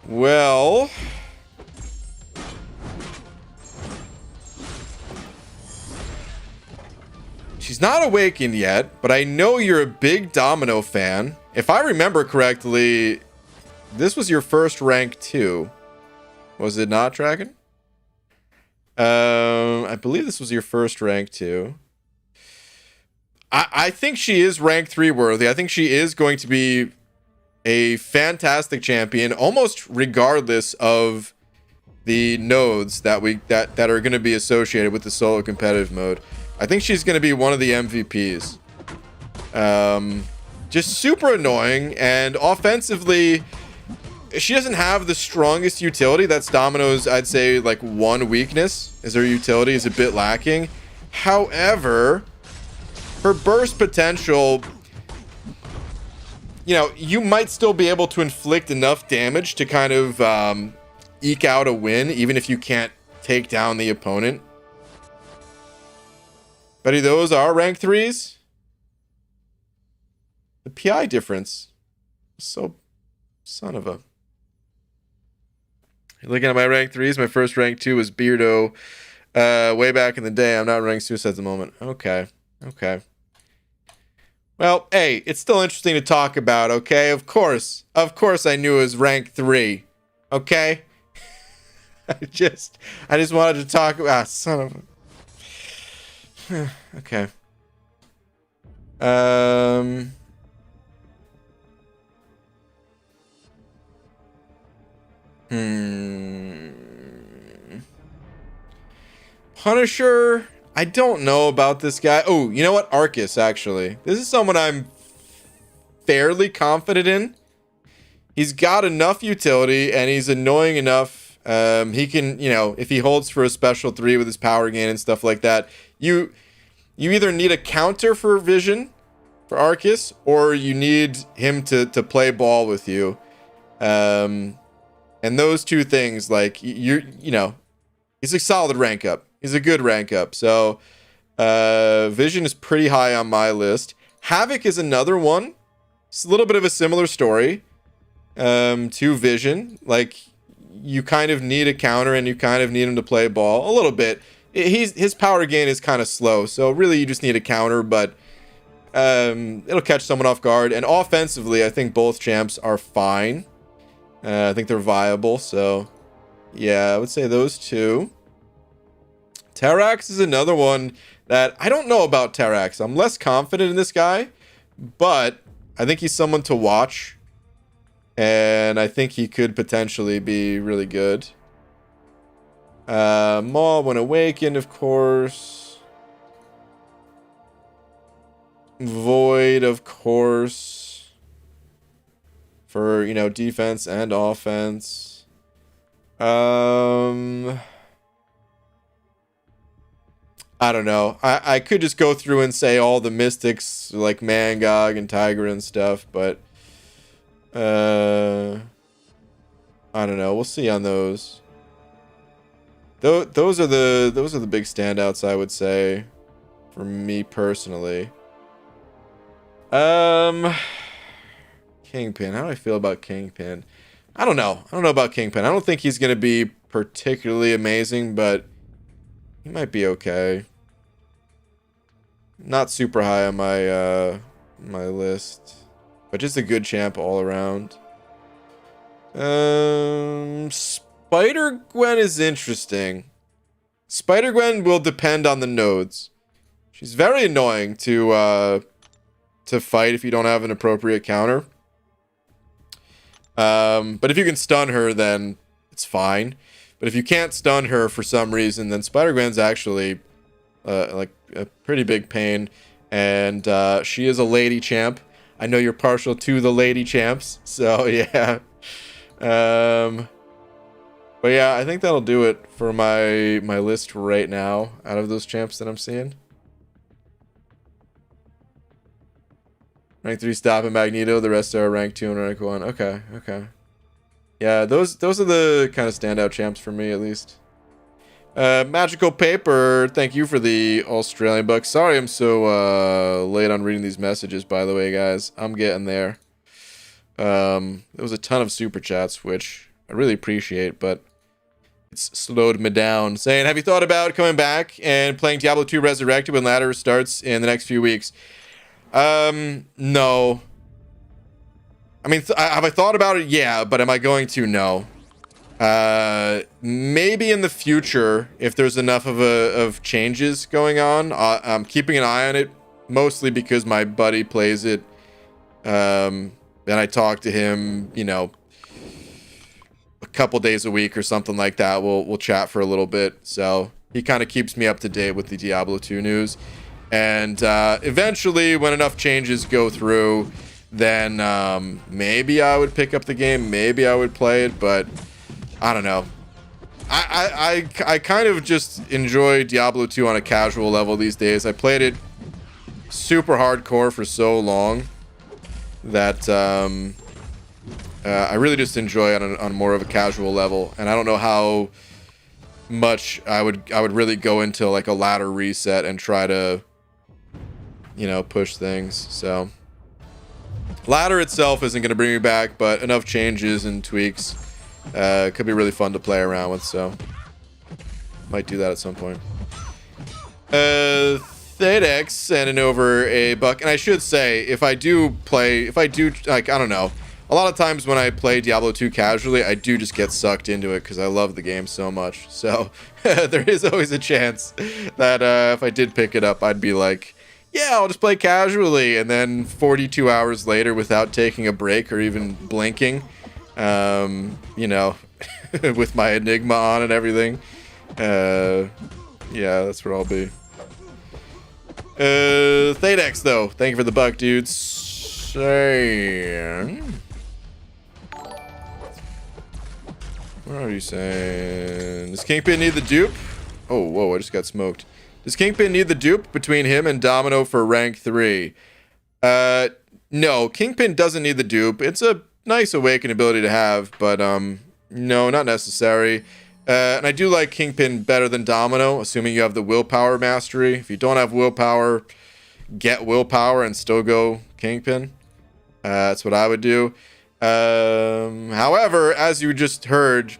Well, she's not awakened yet, but I know you're a big Domino fan. If I remember correctly, this was your first rank 2. Was it not, Dragon? I believe this was your first rank 2. I think she is rank 3 worthy. I think she is going to be a fantastic champion, almost regardless of the nodes that are going to be associated with the solo competitive mode. I think she's going to be one of the MVPs. Just super annoying, and offensively, she doesn't have the strongest utility. That's Domino's, I'd say, like, one weakness, is her utility is a bit lacking. However, her burst potential, you know, you might still be able to inflict enough damage to kind of eke out a win, even if you can't take down the opponent. But those are rank 3s. The PI difference. So, son of a... You're looking at my rank 3s. My first rank 2 was Beardo way back in the day. I'm not running Suicide at the moment. Okay. Okay. Well, hey, it's still interesting to talk about, okay? Of course I knew it was rank 3. Okay? I just wanted to talk about... son of a... okay. Punisher, I don't know about this guy. Oh, you know what? Arcus, actually. This is someone I'm fairly confident in. He's got enough utility, and he's annoying enough. He can, you know, if he holds for a special 3 with his power gain and stuff like that, you either need a counter for vision for Arcus, or you need him to play ball with you. And those two things, like, you know, he's a solid rank up. He's a good rank up. So, Vision is pretty high on my list. Havoc is another one. It's a little bit of a similar story to Vision. Like, you kind of need a counter and you kind of need him to play ball a little bit. His power gain is kind of slow. So, really, you just need a counter, but it'll catch someone off guard. And offensively, I think both champs are fine. I think they're viable. So, yeah, I would say those two. Terrax is another one that I don't know about. Terrax, I'm less confident in this guy, but I think he's someone to watch, and I think he could potentially be really good. Maul when awakened, of course. Void, of course, for, you know, defense and offense. I don't know. I could just go through and say all the mystics like Mangog and Tiger and stuff, but I don't know. We'll see on those. Those are the big standouts, I would say, for me personally. Kingpin. How do I feel about Kingpin? I don't know. I don't know about Kingpin. I don't think he's going to be particularly amazing, but he might be okay. Not super high on my my list, but just a good champ all around. Spider-Gwen is interesting. Spider-Gwen will depend on the nodes. She's very annoying to fight if you don't have an appropriate counter. But if you can stun her, then it's fine. But if you can't stun her for some reason, then Spider-Gwen's actually like a pretty big pain. And she is a lady champ. I know you're partial to the lady champs, so yeah. But yeah, I think that'll do it for my list right now out of those champs that I'm seeing. Rank 3 Stop and Magneto, the rest are rank 2 and rank 1. Okay, okay. Yeah, those are the kind of standout champs for me, at least. Magical Paper, thank you for the Australian bucks. Sorry I'm so late on reading these messages, by the way, guys. I'm getting there. There was a ton of super chats, which I really appreciate, but it's slowed me down. Saying, have you thought about coming back and playing Diablo 2 Resurrected when ladder starts in the next few weeks? No. I mean, have I thought about it? Yeah, but am I going to? No. Maybe in the future, if there's enough of changes going on. I'm keeping an eye on it, mostly because my buddy plays it. And I talk to him, you know, a couple days a week or something like that. We'll chat for a little bit. So he kind of keeps me up to date with the Diablo 2 news. And eventually, when enough changes go through, then maybe I would pick up the game. Maybe I would play it, but I don't know. I kind of just enjoy Diablo 2 on a casual level these days. I played it super hardcore for so long that I really just enjoy it on more of a casual level. And I don't know how much I would really go into like a ladder reset and try to, you know, push things. So ladder itself isn't going to bring me back, but enough changes and tweaks could be really fun to play around with. So might do that at some point. Thedex sending over a buck. And I should say, if I do like, I don't know, a lot of times when I play Diablo 2 casually, I do just get sucked into it because I love the game so much. So there is always a chance that if I did pick it up, I'd be like, yeah, I'll just play casually. And then 42 hours later, without taking a break or even blinking, you know, with my Enigma on and everything. Yeah, that's where I'll be. Thedex, though. Thank you for the buck, dudes. Saying... What are you saying? Does Kingpin need the dupe? Oh, whoa, I just got smoked. Does Kingpin need the dupe between him and Domino for rank 3? No, Kingpin doesn't need the dupe. It's a nice awakened ability to have, but no, not necessary. And I do like Kingpin better than Domino, assuming you have the willpower mastery. If you don't have willpower, get willpower and still go Kingpin. That's what I would do. However, as you just heard,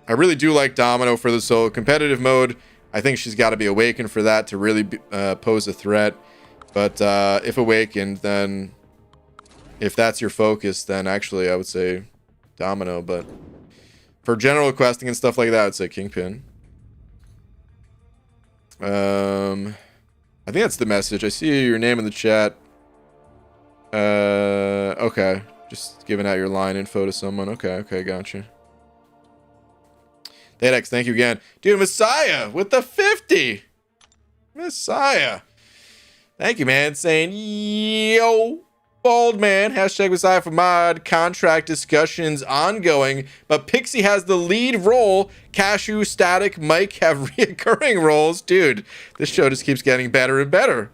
I really do like Domino for the solo competitive mode. I think she's got to be awakened for that to really pose a threat. But if awakened, then if that's your focus, then actually I would say Domino. But for general questing and stuff like that, I'd say Kingpin. I think that's the message. I see your name in the chat. Okay. Just giving out your line info to someone. Okay, gotcha. Thedex, thank you again. Dude, Messiah with the 50. Messiah. Thank you, man. Saying, yo, bold man. Hashtag Messiah for mod. Contract discussions ongoing. But Pixie has the lead role. Cashew, Static, Mike have reoccurring roles. Dude, this show just keeps getting better and better.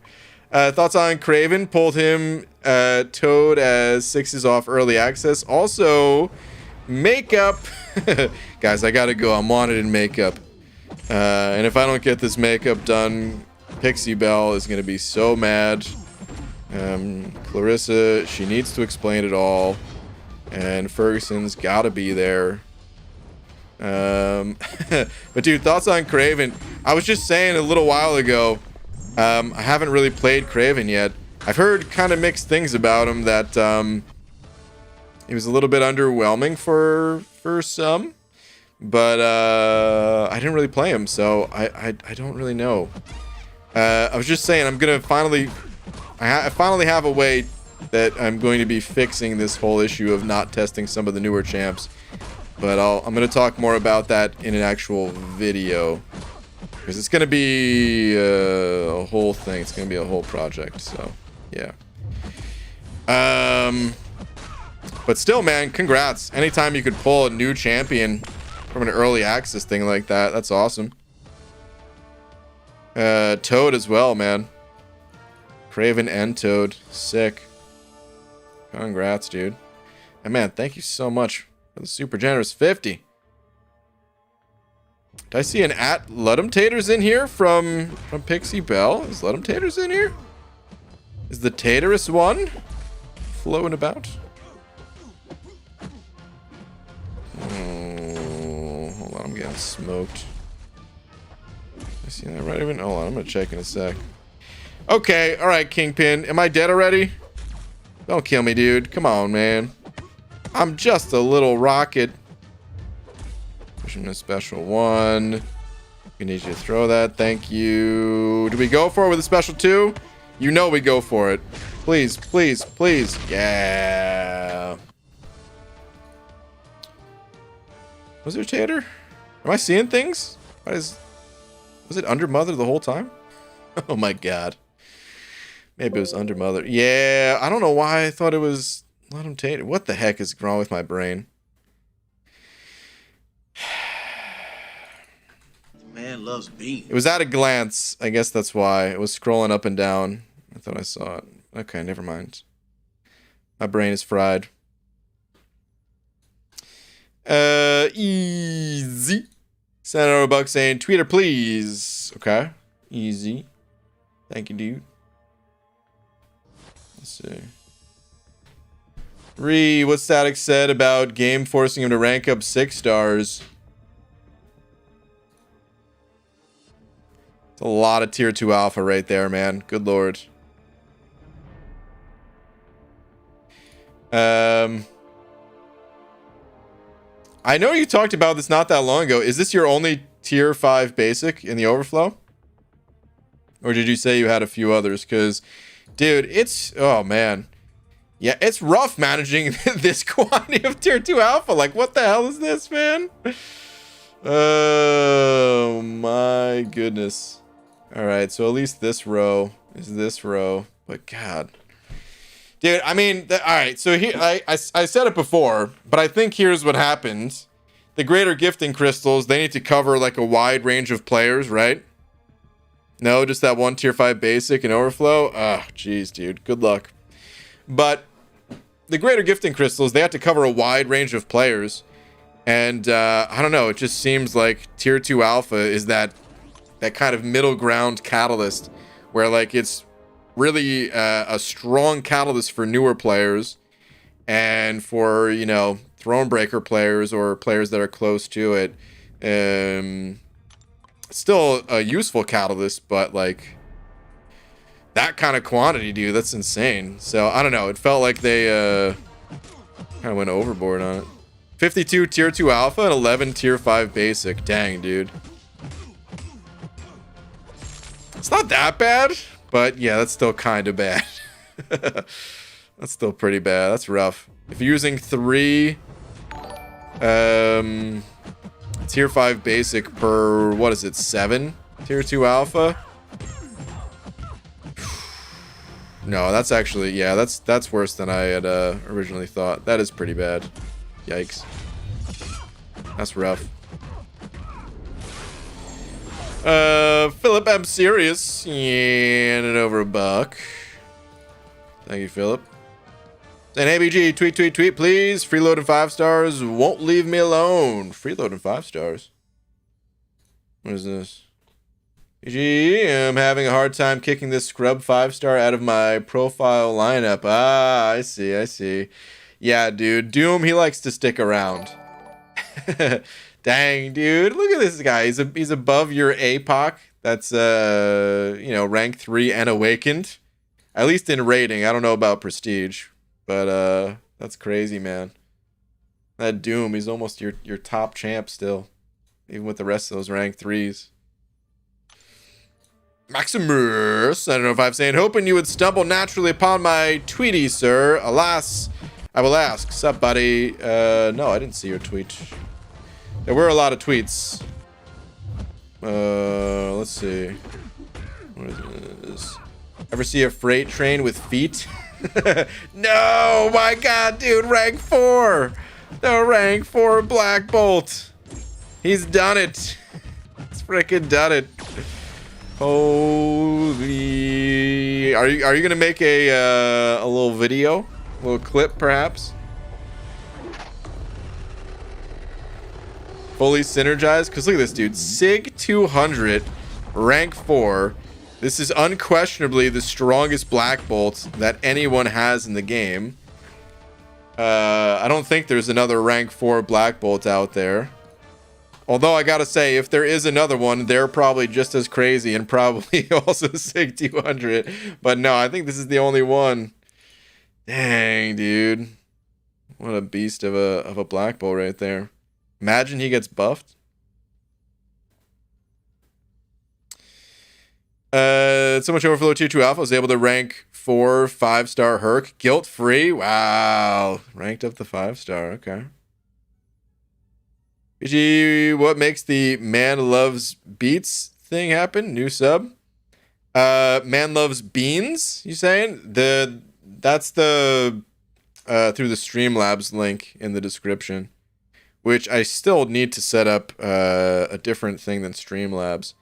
Thoughts on Craven? Pulled him Toad as 6s off early access. Also, makeup. Guys, I gotta go. I'm wanted in makeup. And if I don't get this makeup done, Pixie Belle is gonna be so mad. Clarissa, she needs to explain it all. And Ferguson's gotta be there. But dude, thoughts on Craven? I was just saying a little while ago, I haven't really played Craven yet. I've heard kind of mixed things about him, that he was a little bit underwhelming for some, but I didn't really play him, so I don't really know. I was just saying, I'm gonna finally, I finally have a way that I'm going to be fixing this whole issue of not testing some of the newer champs. But I'm going to talk more about that in an actual video. Because it's going to be a whole thing. It's going to be a whole project. So, yeah. But still, man, congrats. Anytime you could pull a new champion from an early access thing like that, that's awesome. Toad as well, man. Craven and Toad. Sick. Congrats, dude. And man, thank you so much for the super generous 50. Did I see an @Ludum Taters in here from Pixie Bell? Is Ludum Taters in here? Is the Taterus one floating about? Oh, hold on, I'm getting smoked. I see that right even. Hold on, I'm gonna check in a sec. Okay, all right, Kingpin. Am I dead already? Don't kill me, dude. Come on, man. I'm just a little rocket. Pushing a special one. We need you to throw that. Thank you. Do we go for it with a special 2? You know we go for it. Please, please, please. Yeah. Was there Tater? Am I seeing things? Was it under Mother the whole time? Oh my god. Maybe it was under Mother. Yeah, I don't know why I thought it was Let him Tater. What the heck is wrong with my brain? The man loves beans. It was at a glance. I guess that's why. It was scrolling up and down. I thought I saw it. Okay, never mind. My brain is fried. Easy. Senator Buck saying, Tweeter, please. Okay. Easy. Thank you, dude. Let's see. What's Static said about game forcing him to rank up 6 stars? It's a lot of tier 2 alpha right there, man. Good lord. I know you talked about this not that long ago. Is this your only tier 5 basic in the overflow? Or did you say you had a few others? Because, dude, it's... Oh, man. Yeah, it's rough managing this quantity of tier 2 alpha. Like, what the hell is this, man? Oh, my goodness. All right, so at least this row is this row. But, God. Dude, I mean, all right, so here, I said it before, but I think here's what happened. The greater gifting crystals, they need to cover, like, a wide range of players, right? No, just that one tier 5 basic and overflow? Oh, jeez, dude. Good luck. But the greater gifting crystals, they have to cover a wide range of players. And, I don't know, it just seems like tier 2 alpha is that kind of middle ground catalyst where, like, it's really a strong catalyst for newer players and for, you know, Thronebreaker players or players that are close to it. Still a useful catalyst, but, like, that kind of quantity, dude, that's insane. So, I don't know. It felt like they kind of went overboard on it. 52 tier 2 alpha and 11 tier 5 basic. Dang, dude. It's not that bad, but yeah, that's still kind of bad. That's still pretty bad. That's rough. If you're using 3 tier 5 basic per, what is it, 7 tier 2 alpha? No, that's actually, yeah, that's worse than I had originally thought. That is pretty bad. Yikes. That's rough. Philip, I'm serious. Hand it over $1. Thank you, Philip. And ABG, tweet, please. Freeloading 5 stars. Won't leave me alone. Freeloading 5 stars. What is this? GG, I'm having a hard time kicking this scrub 5-star out of my profile lineup. Ah, I see. Yeah, dude, Doom, he likes to stick around. Dang, dude, look at this guy. He's above your APOC. That's rank 3 and awakened. At least in rating. I don't know about prestige, but that's crazy, man. That Doom, he's almost your top champ still, even with the rest of those rank 3s. Maximus, I don't know if I'm saying, hoping you would stumble naturally upon my tweety, sir. Alas, I will ask. Sup, buddy? No, I didn't see your tweet. There were a lot of tweets. Let's see. What is this? Ever see a freight train with feet? No, my God, dude, rank 4. The rank 4 Black Bolt. He's done it. He's freaking done it. Holy! Are you gonna make a little video, a little clip, perhaps? Fully synergized? Because look at this, dude. Sig 200, rank 4. This is unquestionably the strongest Black Bolt that anyone has in the game. I don't think there's another rank 4 Black Bolt out there. Although I gotta say, if there is another one, they're probably just as crazy and probably also Sig 200. But no, I think this is the only one. Dang, dude. What a beast of a Black Bolt right there. Imagine he gets buffed. So much overflow tier 2 alpha. I was able to rank 4 5-star Herc. Guilt-free. Wow. Ranked up the 5-star. Okay. BG, what makes the man loves beats thing happen? New sub. Man loves beans, you saying? That's the through the Streamlabs link in the description, which I still need to set up a different thing than Streamlabs.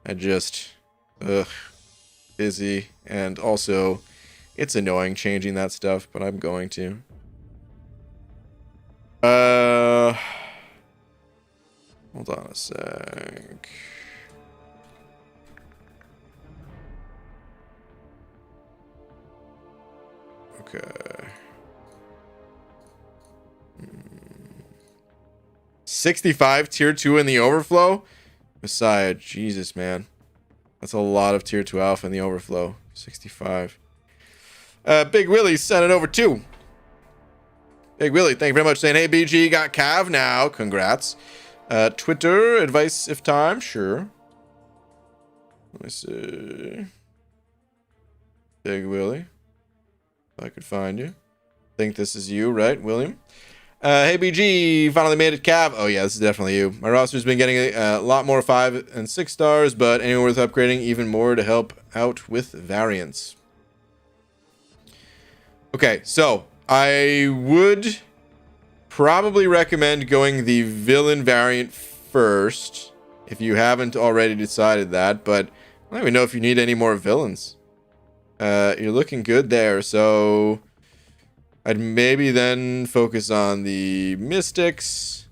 I just busy, and also it's annoying changing that stuff, but I'm going to. Hold on a sec. Okay. 65 tier 2 in the overflow? Messiah, Jesus, man. That's a lot of tier 2 alpha in the overflow. 65. Big Willie sent it over too. Big Willie, thank you very much. Saying, hey, BG, got Cav now. Congrats. Twitter, advice if time. Sure. Let me see. Big Willie. If I could find you. Think this is you, right, William? Hey, BG, finally made it, Cav. Oh, yeah, this is definitely you. My roster's been getting a lot more 5 and 6 stars, but anyone worth upgrading even more to help out with variants. Okay, so I would probably recommend going the villain variant first, if you haven't already decided that, but I don't even know if you need any more villains. You're looking good there, so I'd maybe then focus on the mystics,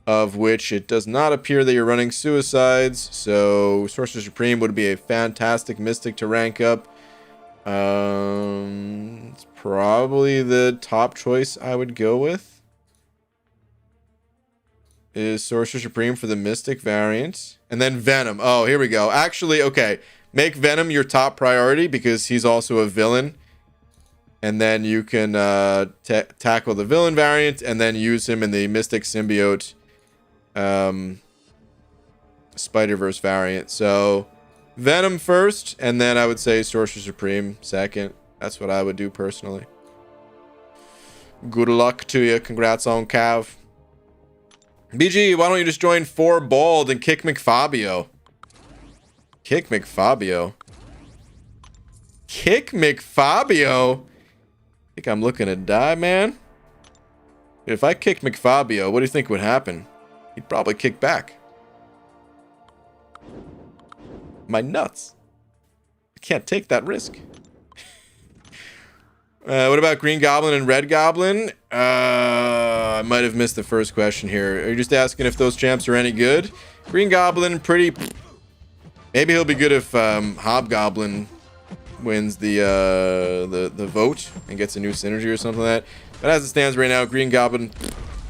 of which it does not appear that you're running suicides, so Sorcerer Supreme would be a fantastic mystic to rank up. It's probably the top choice I would go with. Is Sorcerer Supreme for the Mystic variant. And then Venom. Oh, here we go. Actually, okay. Make Venom your top priority because he's also a villain. And then you can tackle the villain variant and then use him in the Mystic Symbiote Spider-Verse variant. So Venom first, and then I would say Sorcerer Supreme second. That's what I would do personally. Good luck to you. Congrats on Cav. BG, why don't you just join 4 Bald and kick McFabio? Kick McFabio? Kick McFabio? Think I'm looking to die, man? If I kick McFabio, what do you think would happen? He'd probably kick back. My nuts. I can't take that risk. What about Green Goblin and Red Goblin? I might have missed the first question here. Are you just asking if those champs are any good? Green Goblin, pretty... Maybe he'll be good if Hobgoblin wins the vote and gets a new synergy or something like that. But as it stands right now, Green Goblin,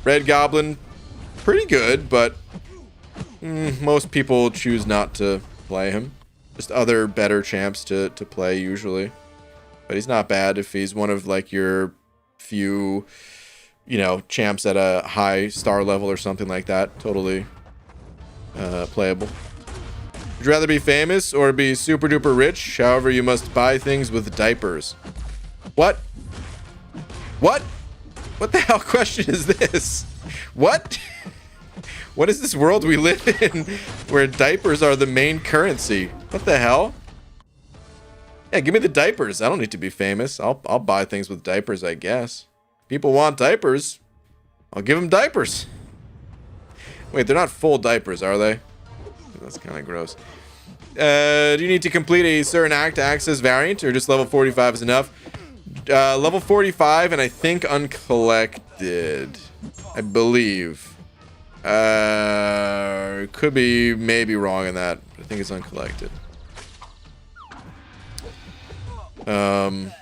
Red Goblin, pretty good, but most people choose not to play him. Just other better champs to play usually. But he's not bad if he's one of like your few, champs at a high star level or something like that. Totally playable. Would you rather be famous or be super duper rich? However, you must buy things with diapers. What? What? What the hell question is this? What? What is this world we live in where diapers are the main currency? What the hell? Yeah, give me the diapers. I don't need to be famous. I'll buy things with diapers, I guess. People want diapers. I'll give them diapers. Wait, they're not full diapers, are they? That's kind of gross. Do you need to complete a certain act to access variant, or just level 45 is enough? Level 45, and I think uncollected. I believe. Could be maybe wrong in that. But I think it's uncollected. Don't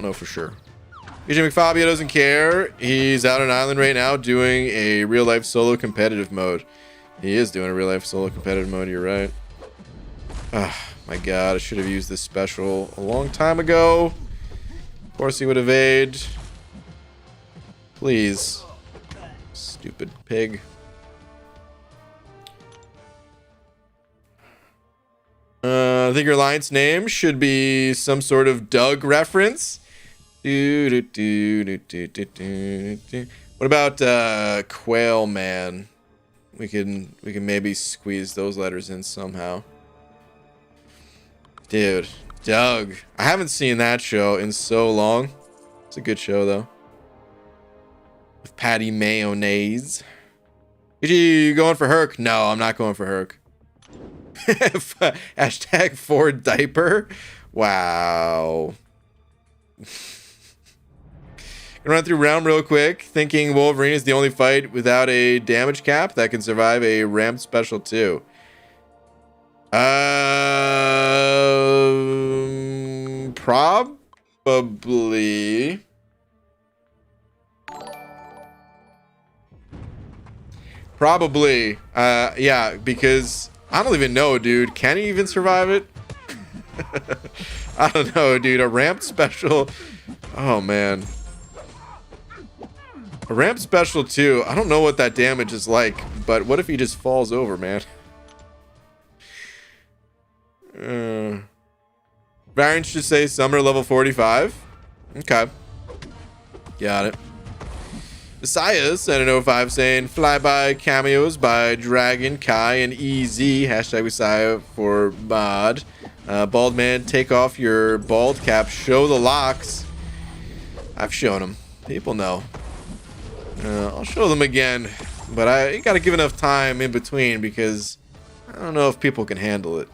know for sure. BJ McFabio doesn't care. He's out on island right now doing a real life solo competitive mode. He is doing a real life solo competitive mode, you're right. Ah, my god, I should have used this special a long time ago. Of course he would evade. Please. Stupid pig. I think your alliance name should be some sort of Doug reference. What about Quail Man? We can maybe squeeze those letters in somehow. Dude, Doug. I haven't seen that show in so long. It's a good show though. With Patty Mayonnaise. You going for Herc? No, I'm not going for Herc. Hashtag Ford diaper. Wow. Gonna run through round real quick. Thinking Wolverine is the only fight without a damage cap that can survive a ramped special too. Probably. Probably. Yeah, because I don't even know, dude. Can he even survive it? I don't know, dude. A ramped special. Oh, man. A ramped special, too. I don't know what that damage is like, but what if he just falls over, man? Variant should say Summer level 45. Okay. Got it. Messiahs at an 05 saying flyby cameos by Dragon, Kai, and EZ. Hashtag Messiah for mod. Bald man, take off your bald cap. Show the locks. I've shown them. People know. I'll show them again. But I gotta give enough time in between because I don't know if people can handle it.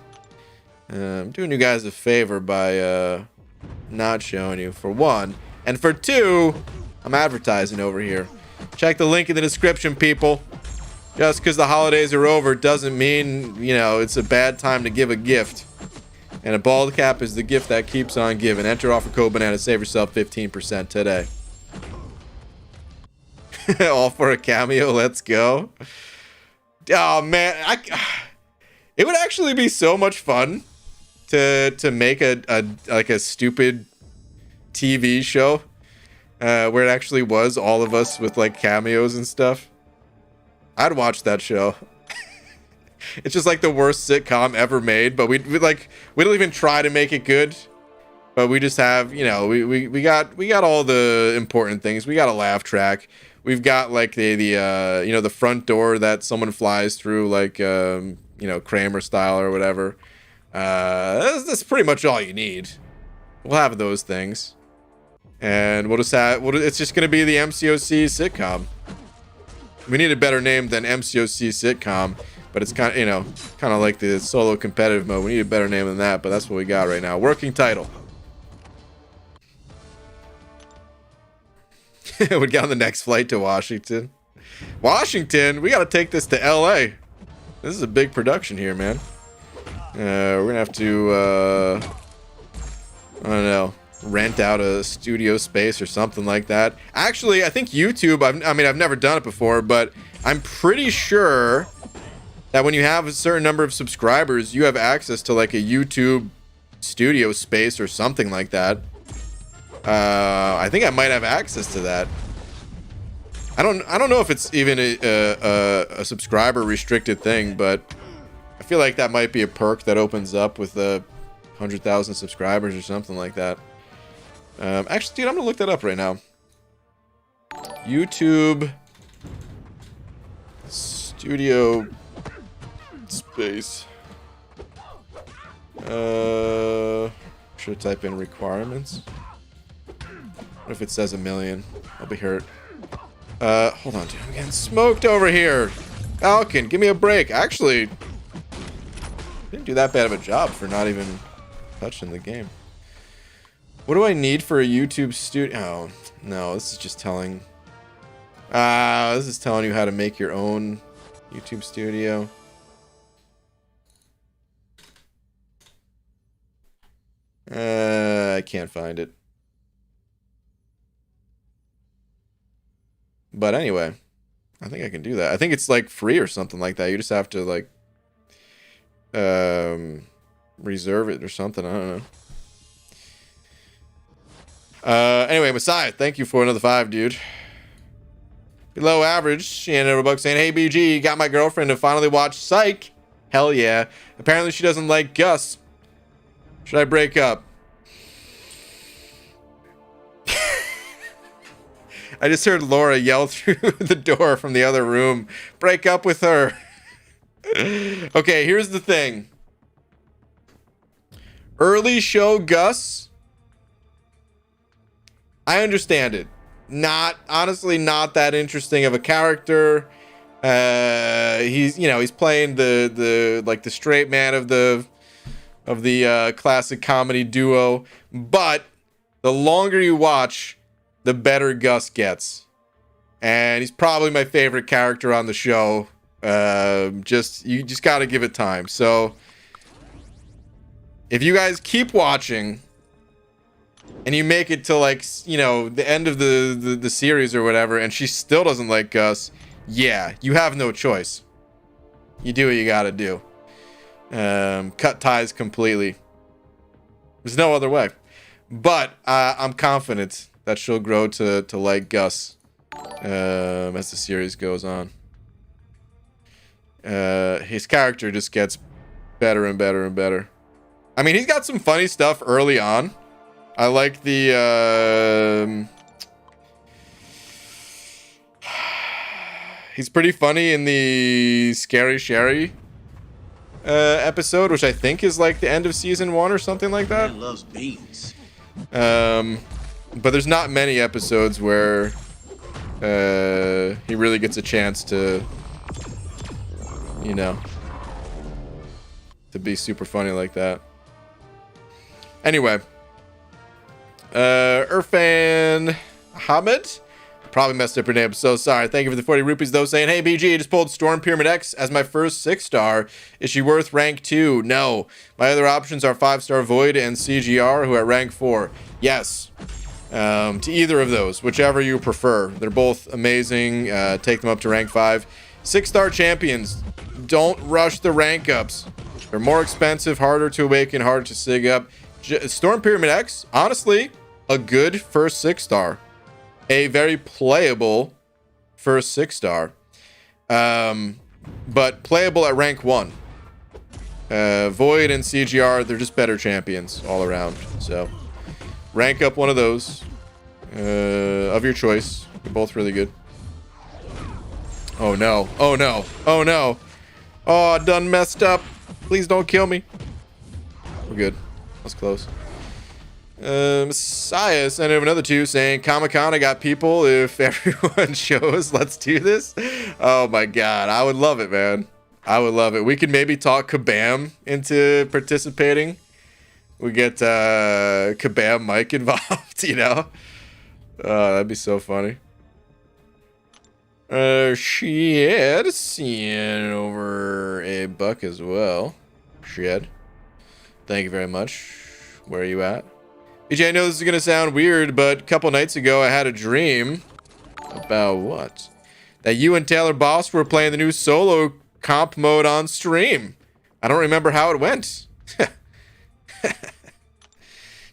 I'm doing you guys a favor by not showing you, for one. And for two, I'm advertising over here. Check the link in the description, people. Just because the holidays are over doesn't mean, it's a bad time to give a gift. And a bald cap is the gift that keeps on giving. Enter offer code banana, save yourself 15% today. All for a cameo, let's go. Oh, man. It would actually be so much fun to make a stupid TV show. Where it actually was all of us with like cameos and stuff. I'd watch that show. It's just like the worst sitcom ever made, but we don't even try to make it good. But we just have, we got all the important things. We got a laugh track. We've got like the front door that someone flies through, like Kramer style or whatever. That's pretty much all you need. We'll have those things. And we'll just have, it's just going to be the MCOC sitcom. We need a better name than MCOC sitcom, but it's kind of like the solo competitive mode. We need a better name than that, but that's what we got right now. Working title. We got on the next flight to Washington. Washington? We got to take this to LA. This is a big production here, man. We're gonna have to, I don't know, rent out a studio space or something like that. Actually, I think YouTube, I've never done it before, but I'm pretty sure that when you have a certain number of subscribers, you have access to like a YouTube studio space or something like that. I think I might have access to that. I don't know if it's even a subscriber restricted thing, but I feel like that might be a perk that opens up with 100,000 subscribers or something like that. Actually, dude, I'm gonna look that up right now. YouTube studio space. Should I type in requirements? What if it says 1 million? I'll be hurt. Hold on, dude. I'm getting smoked over here. Falcon, give me a break. Actually, didn't do that bad of a job for not even touching the game. What do I need for a YouTube studio? Oh, no, this is just telling. This is telling you how to make your own YouTube studio. I can't find it. But anyway, I think I can do that. I think it's like free or something like that. You just have to like reserve it or something. I don't know. Anyway, Messiah, thank you for another 5, dude. Below average, Shannon Overbuck saying, hey BG, got my girlfriend to finally watch Psych. Hell yeah. Apparently she doesn't like Gus. Should I break up? I just heard Laura yell through the door from the other room. Break up with her. Okay, here's the thing. Early show Gus. I understand it. Honestly, not that interesting of a character. He's playing the straight man of the classic comedy duo. But the longer you watch, the better Gus gets. And he's probably my favorite character on the show. You just got to give it time. So if you guys keep watching and you make it to the end of the series or whatever, and she still doesn't like Gus, yeah, you have no choice. You do what you got to do. Cut ties completely. There's no other way. But I'm confident that she'll grow to like Gus as the series goes on. His character just gets better and better and better. I mean, he's got some funny stuff early on. I like the... he's pretty funny in the Scary Sherry episode, which I think is like the end of season 1 or something like that. Man loves beans. But there's not many episodes where he really gets a chance to, to be super funny like that. Anyway, Irfan Hamid, probably messed up your name, so sorry. Thank you for the 40 rupees though, saying, hey BG, I just pulled Storm Pyramid X as my first 6-star. Is she worth rank 2? No. My other options are 5-star Void and CGR, who are rank 4. Yes. To either of those, whichever you prefer. They're both amazing. Take them up to rank 5. 6-star champions, don't rush the rank ups. They're more expensive, harder to awaken, harder to sig up. Storm Pyramid X, honestly, a good first 6-star. A very playable first 6-star. But playable at rank 1. Void and CGR, they're just better champions all around. So rank up one of those of your choice. They're both really good. Oh no. Oh no. Oh no. Oh, I done messed up. Please don't kill me. We're good. That's close. Messiah sent him another 2 saying, Comic-Con, I got people. If everyone shows, let's do this. Oh my god. I would love it, man. I would love it. We could maybe talk Kabam into participating. We get Kabam Mike involved, That'd be so funny. Shit, seeing over a buck as well. Shit. Thank you very much. Where are you at? BJ, I know this is gonna sound weird, but a couple nights ago I had a dream. About what? That you and Taylor Boss were playing the new solo comp mode on stream. I don't remember how it went.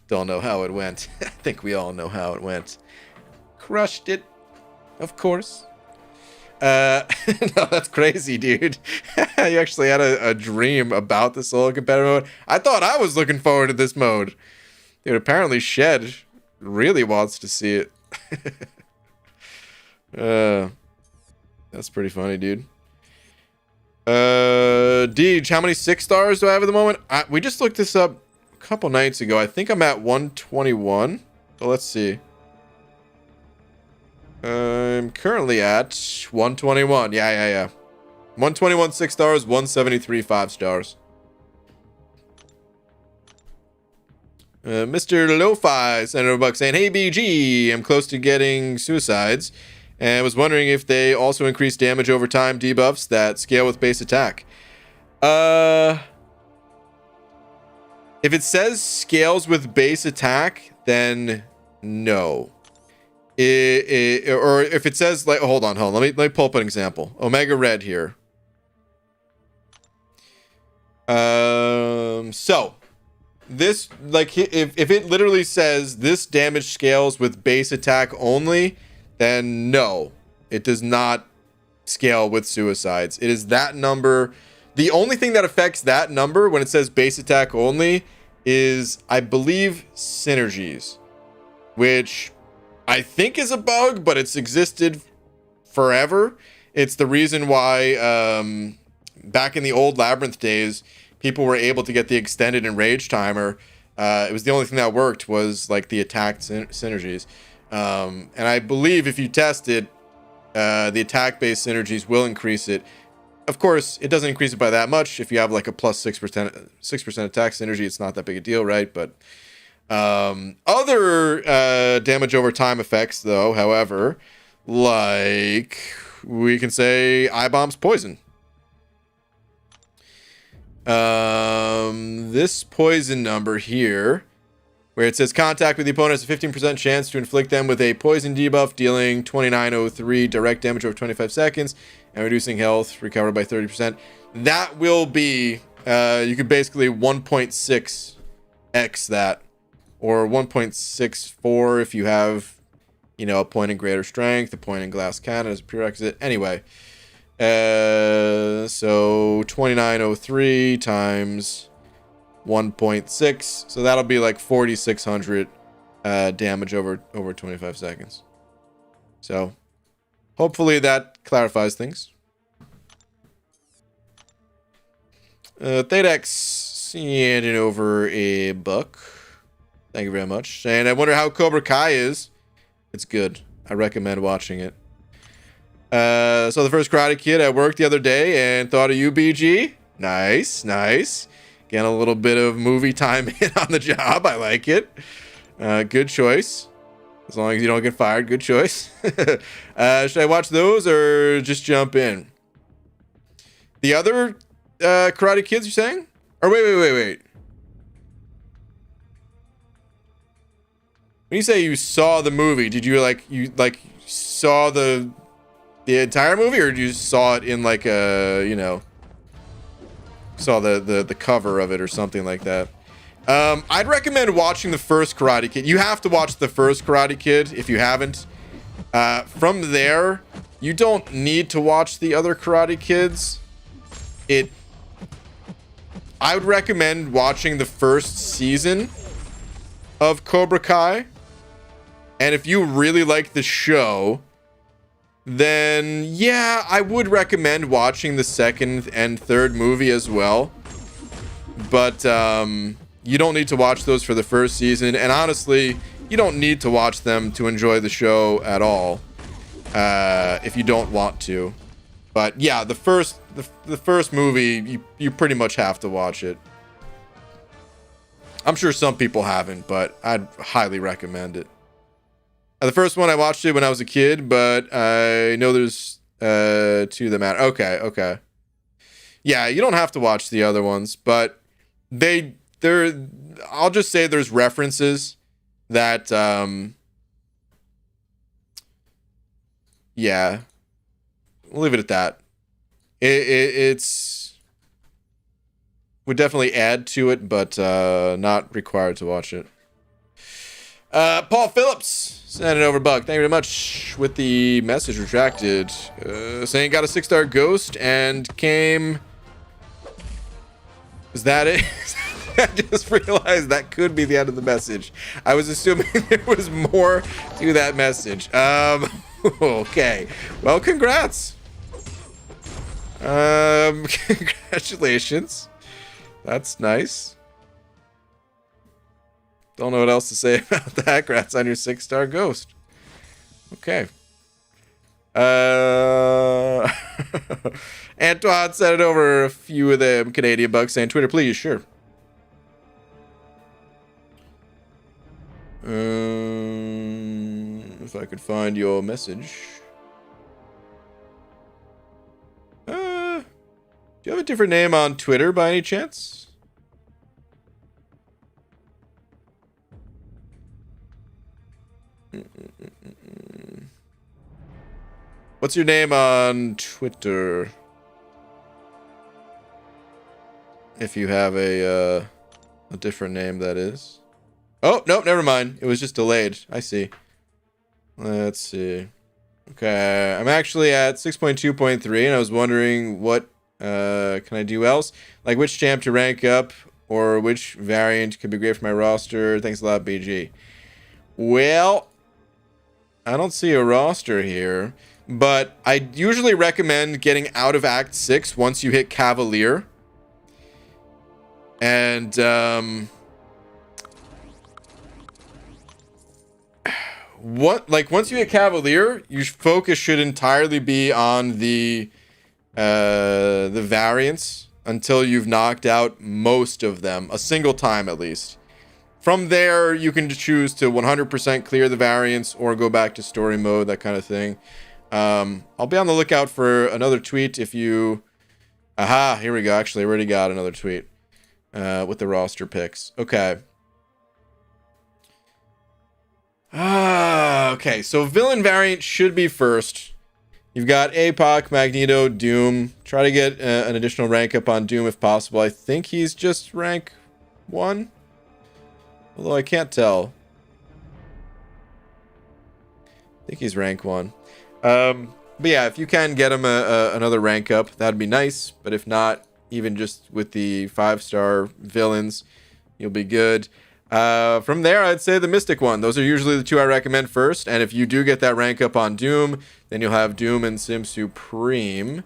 Don't know how it went. I think we all know how it went. Crushed it, of course. No, that's crazy, dude. You actually had a dream about the solo competitive mode. I thought I was looking forward to this mode. Dude, apparently Shed really wants to see it. That's pretty funny, dude. Deej, how many 6 stars do I have at the moment? We just looked this up a couple nights ago. I think I'm at 121. So let's see. I'm currently at 121. Yeah. 121 6 stars, 173 5 stars. Mr. Lo-Fi sent a buck saying, "Hey BG, I'm close to getting suicides, and I was wondering if they also increase damage over time debuffs that scale with base attack." If it says scales with base attack, then no. Or if it says like, hold on. Let me pull up an example. Omega Red here. So this, like, if it literally says this damage scales with base attack only, then no, it does not scale with suicides. It is that number. The only thing that affects that number when it says base attack only is, I believe, synergies, which I think is a bug, but it's existed forever. It's the reason why back in the old Labyrinth days, people were able to get the extended enrage timer. It was the only thing that worked was like the attack synergies. And I believe if you test it, the attack-based synergies will increase it. Of course, it doesn't increase it by that much. If you have like a plus 6% attack synergy, it's not that big a deal, right? But other damage over time effects, though, however, like we can say I-Bomb's poison. This poison number here, where it says contact with the opponent has a 15% chance to inflict them with a poison debuff, dealing 2903 direct damage over 25 seconds and reducing health recovered by 30%. That will be, you could basically 1.6x that, or 1.64 if you have, you know, a point in greater strength, a point in glass cannon as a prerequisite. Anyway, so 2903 times 1.6, so that'll be like 4,600 damage over 25 seconds. So hopefully that clarifies things. Thadex sending over a buck. Thank you very much. And I wonder how Cobra Kai is. It's good. I recommend watching it. So the first Karate Kid at work the other day and thought of you, BG. Nice. Getting a little bit of movie time in on the job. I like it. Good choice. As long as you don't get fired, good choice. Should I watch those or just jump in? The other Karate Kids, you're saying? Or wait. When you say you saw the movie, did you saw the entire movie, or you saw it in like a, you know, saw the cover of it or something like that? I'd recommend watching the first Karate Kid. You have to watch the first Karate Kid if you haven't. From there, you don't need to watch the other Karate Kids. I would recommend watching the first season of Cobra Kai. And if you really like the show, then yeah, I would recommend watching the second and third movie as well. But you don't need to watch those for the first season. And honestly, you don't need to watch them to enjoy the show at all, if you don't want to. But yeah, the first movie, you pretty much have to watch it. I'm sure some people haven't, but I'd highly recommend it. The first one, I watched it when I was a kid, but I know there's to the matter. Okay. Yeah, you don't have to watch the other ones, but I'll just say there's references that, yeah, we'll leave it at that. It's would definitely add to it, but not required to watch it. Paul Phillips sent it over, Bug. Thank you very much with the message retracted. Saying got a 6-star ghost and came. Is that it? I just realized that could be the end of the message. I was assuming there was more to that message. Okay. Well, congrats. Congratulations. That's nice. Don't know what else to say about that. Congrats on your 6-star ghost. Okay. Antoine sent it over a few of them Canadian bucks saying Twitter, please. Sure. If I could find your message. Do you have a different name on Twitter by any chance? What's your name on Twitter? If you have a different name, that is. Oh, nope, never mind. It was just delayed. I see. Let's see. Okay, I'm actually at 6.2.3, and I was wondering what can I do else? Like which champ to rank up, or which variant could be great for my roster. Thanks a lot, BG. Well, I don't see a roster here, but I usually recommend getting out of Act 6 once you hit Cavalier. And, once you hit Cavalier, your focus should entirely be on the variants until you've knocked out most of them, a single time at least. From there, you can choose to 100% clear the variants or go back to story mode, that kind of thing. I'll be on the lookout for another tweet if you... Aha, here we go. Actually, I already got another tweet with the roster picks. Okay. Okay, so villain variant should be first. You've got APOC, Magneto, Doom. Try to get an additional rank up on Doom if possible. I think he's just rank 1. Although I can't tell. I think he's rank 1. But yeah, if you can get him another rank up, that'd be nice. But if not, even just with the 5-star villains, you'll be good. From there, I'd say the Mystic one. Those are usually the two I recommend first. And if you do get that rank up on Doom, then you'll have Doom and Sim Supreme.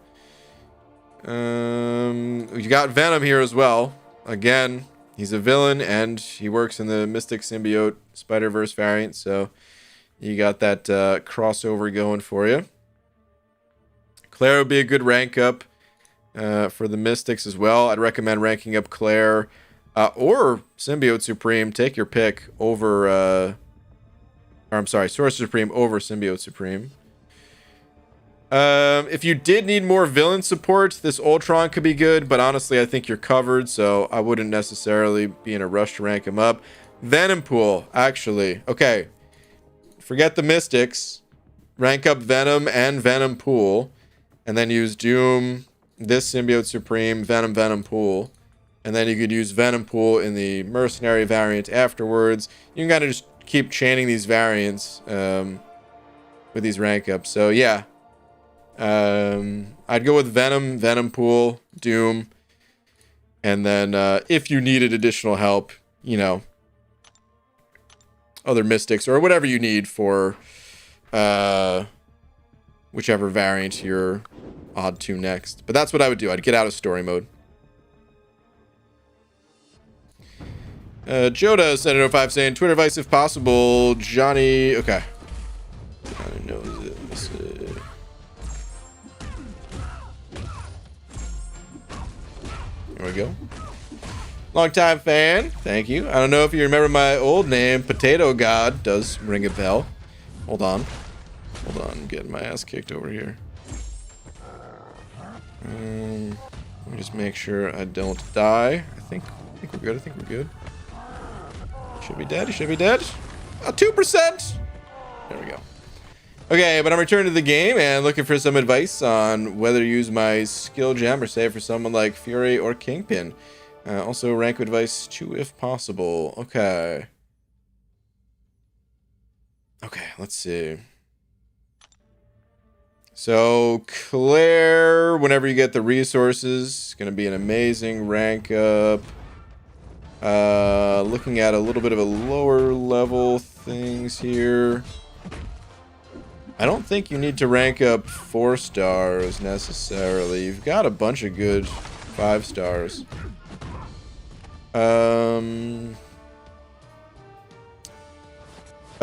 You got Venom here as well. Again, he's a villain, and he works in the Mystic Symbiote Spider-Verse variant, so you got that crossover going for you. Claire would be a good rank up for the Mystics as well. I'd recommend ranking up Claire or Symbiote Supreme. Take your pick over... Sorcerer Supreme over Symbiote Supreme. If you did need more villain support, this Ultron could be good, but honestly, I think you're covered, so I wouldn't necessarily be in a rush to rank him up. Venom Pool, actually. Okay. Forget the Mystics. Rank up Venom and Venom Pool, and then use Doom, this Symbiote Supreme, Venom Pool, and then you could use Venom Pool in the Mercenary variant afterwards. You can kind of just keep chaining these variants with these rank ups. So yeah. I'd go with Venom Pool, Doom, and then if you needed additional help, you know, other Mystics or whatever you need for whichever variant you're odd to next. But that's what I would do. I'd get out of story mode. Joda said it 05 saying Twitter advice if possible. Johnny, okay. Johnny knows it. Let's see. There we go. Long-time fan. Thank you. I don't know if you remember my old name. Potato God does ring a bell. Hold on. I'm getting my ass kicked over here. Let me just make sure I don't die. I think we're good. I think we're good. Should be dead. He should be dead. 2%. There we go. Okay, but I'm returning to the game and looking for some advice on whether to use my skill gem or save for someone like Fury or Kingpin. Also, rank advice 2 if possible. Okay. Okay, let's see. So, Claire, whenever you get the resources, is going to be an amazing rank up. Looking at a little bit of a lower level things here. I don't think you need to rank up 4 stars necessarily. You've got a bunch of good 5 stars. But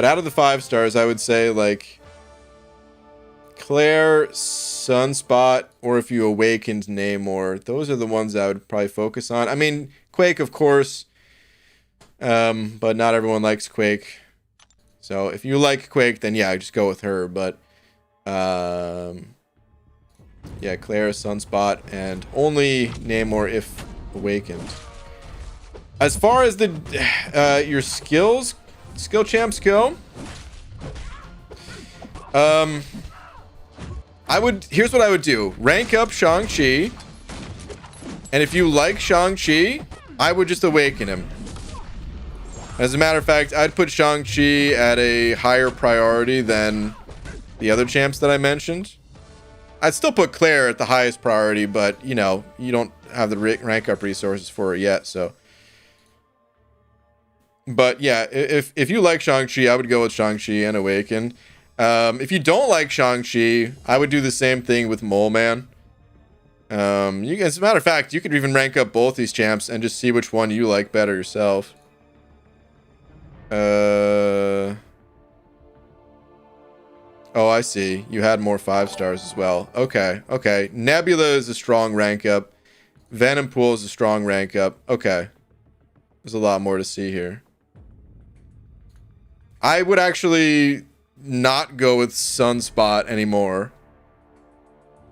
out of the 5 stars, I would say like Claire, Sunspot, or if you awakened Namor, those are the ones I would probably focus on. I mean, Quake, of course, but not everyone likes Quake. So if you like Quake, then yeah, just go with her. But yeah, Claire, Sunspot, and only Namor if awakened. As far as the your skill champs go, here's what I would do. Rank up Shang-Chi. And if you like Shang-Chi, I would just awaken him. As a matter of fact, I'd put Shang-Chi at a higher priority than the other champs that I mentioned. I'd still put Claire at the highest priority, but, you know, you don't have the rank up resources for her yet, so. But, yeah, if you like Shang-Chi, I would go with Shang-Chi and Awaken. If you don't like Shang-Chi, I would do the same thing with Mole Man. As a matter of fact, you could even rank up both these champs and just see which one you like better yourself. Oh, I see. You had more 5 stars as well. Okay, okay. Nebula is a strong rank up. Venom Pool is a strong rank up. Okay. There's a lot more to see here. I would actually not go with Sunspot anymore.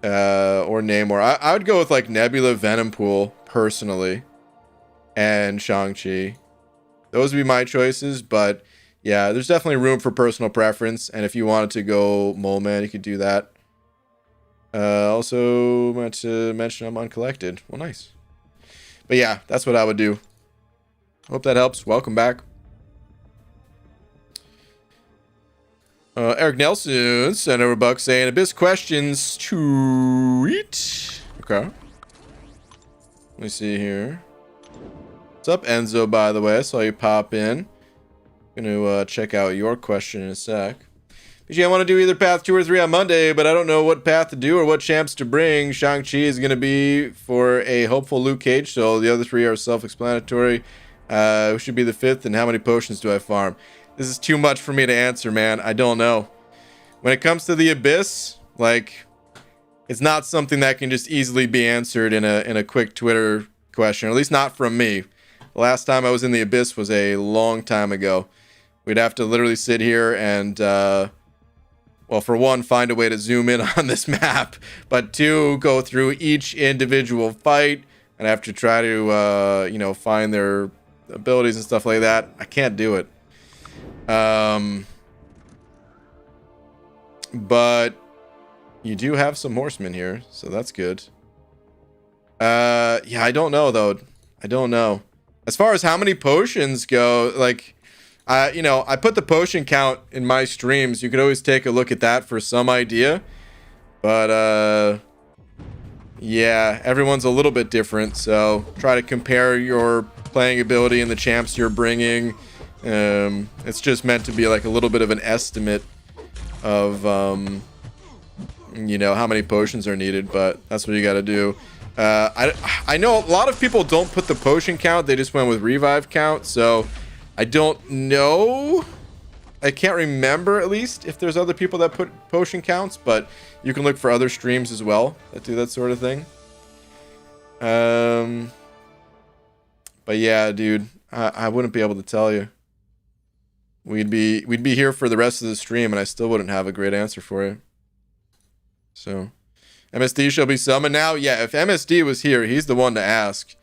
Or Namor. I would go with like Nebula, Venom Pool, personally. And Shang-Chi. Those would be my choices, but yeah, there's definitely room for personal preference. And if you wanted to go Mole Man, you could do that. Also meant to mention I'm uncollected. Well, nice. But yeah, that's what I would do. Hope that helps. Welcome back. Eric Nelson sent over a buck saying Abyss questions tweet. Okay. Let me see here. What's up, Enzo, by the way? I saw you pop in. Gonna check out your question in a sec. BG, I want to do either path 2 or 3 on Monday, but I don't know what path to do or what champs to bring. Shang-Chi is gonna be for a hopeful Luke Cage, so the other 3 are self-explanatory. Who should be the 5th, and how many potions do I farm? This is too much for me to answer, man. I don't know. When it comes to the Abyss, like, it's not something that can just easily be answered in a quick Twitter question, or at least not from me. The last time I was in the Abyss was a long time ago. We'd have to literally sit here and, well, for one, find a way to zoom in on this map, but 2, go through each individual fight and have to try to, you know, find their abilities and stuff like that. I can't do it. But you do have some horsemen here, so that's good. Yeah, I don't know, though. I don't know. As far as how many potions go, like, you know, I put the potion count in my streams. You could always take a look at that for some idea. But, yeah, everyone's a little bit different. So try to compare your playing ability and the champs you're bringing. It's just meant to be like a little bit of an estimate of, you know, how many potions are needed. But that's what you got to do. I know a lot of people don't put the potion count. They just went with revive count. So I don't know. I can't remember, at least, if there's other people that put potion counts. But you can look for other streams as well that do that sort of thing. But yeah, dude, I wouldn't be able to tell you. We'd be here for the rest of the stream, and I still wouldn't have a great answer for you. So, MSD shall be summoned now. Yeah, if MSD was here, he's the one to ask.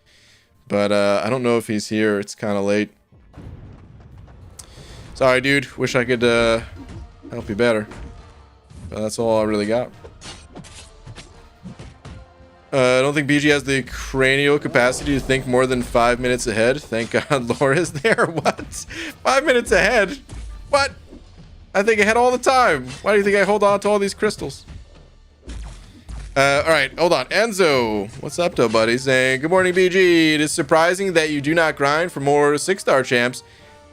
But I don't know if he's here. It's kind of late. Sorry, dude. Wish I could help you better. But that's all I really got. I don't think BG has the cranial capacity to think more than 5 minutes ahead. Thank God Laura's there. What? 5 minutes ahead? What? I think ahead all the time. Why do you think I hold on to all these crystals? All right, hold on. Enzo, what's up, though, buddy? Saying, good morning, BG. It is surprising that you do not grind for more 6-star champs.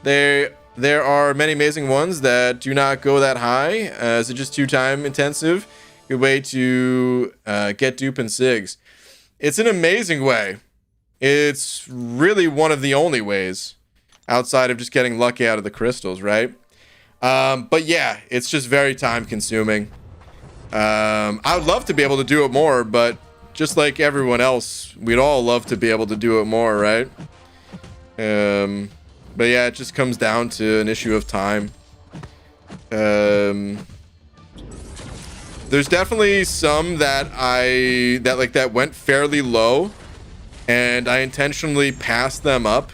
There are many amazing ones that do not go that high. Is it just too time intensive? Good way to get dupe and sigs. It's an amazing way. It's really one of the only ways outside of just getting lucky out of the crystals, right? But yeah, it's just very time consuming. I would love to be able to do it more, but just like everyone else, we'd all love to be able to do it more, right? But yeah, it just comes down to an issue of time. There's definitely some that went fairly low, and I intentionally passed them up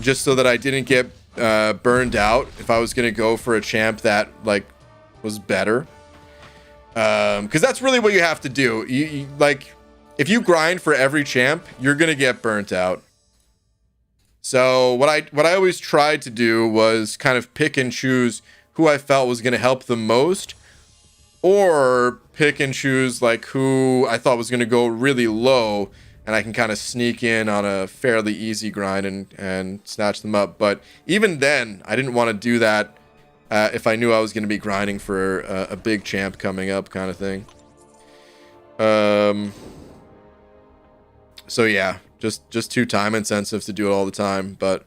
just so that I didn't get burned out if I was gonna go for a champ that like was better. Because that's really what you have to do. You like, if you grind for every champ, you're gonna get burnt out. So what I always tried to do was kind of pick and choose who I felt was gonna help the most, or pick and choose like who I thought was gonna go really low, and I can kind of sneak in on a fairly easy grind and snatch them up. But even then, I didn't want to do that if I knew I was going to be grinding for a big champ coming up kind of thing. So yeah, just too time intensive to do it all the time. But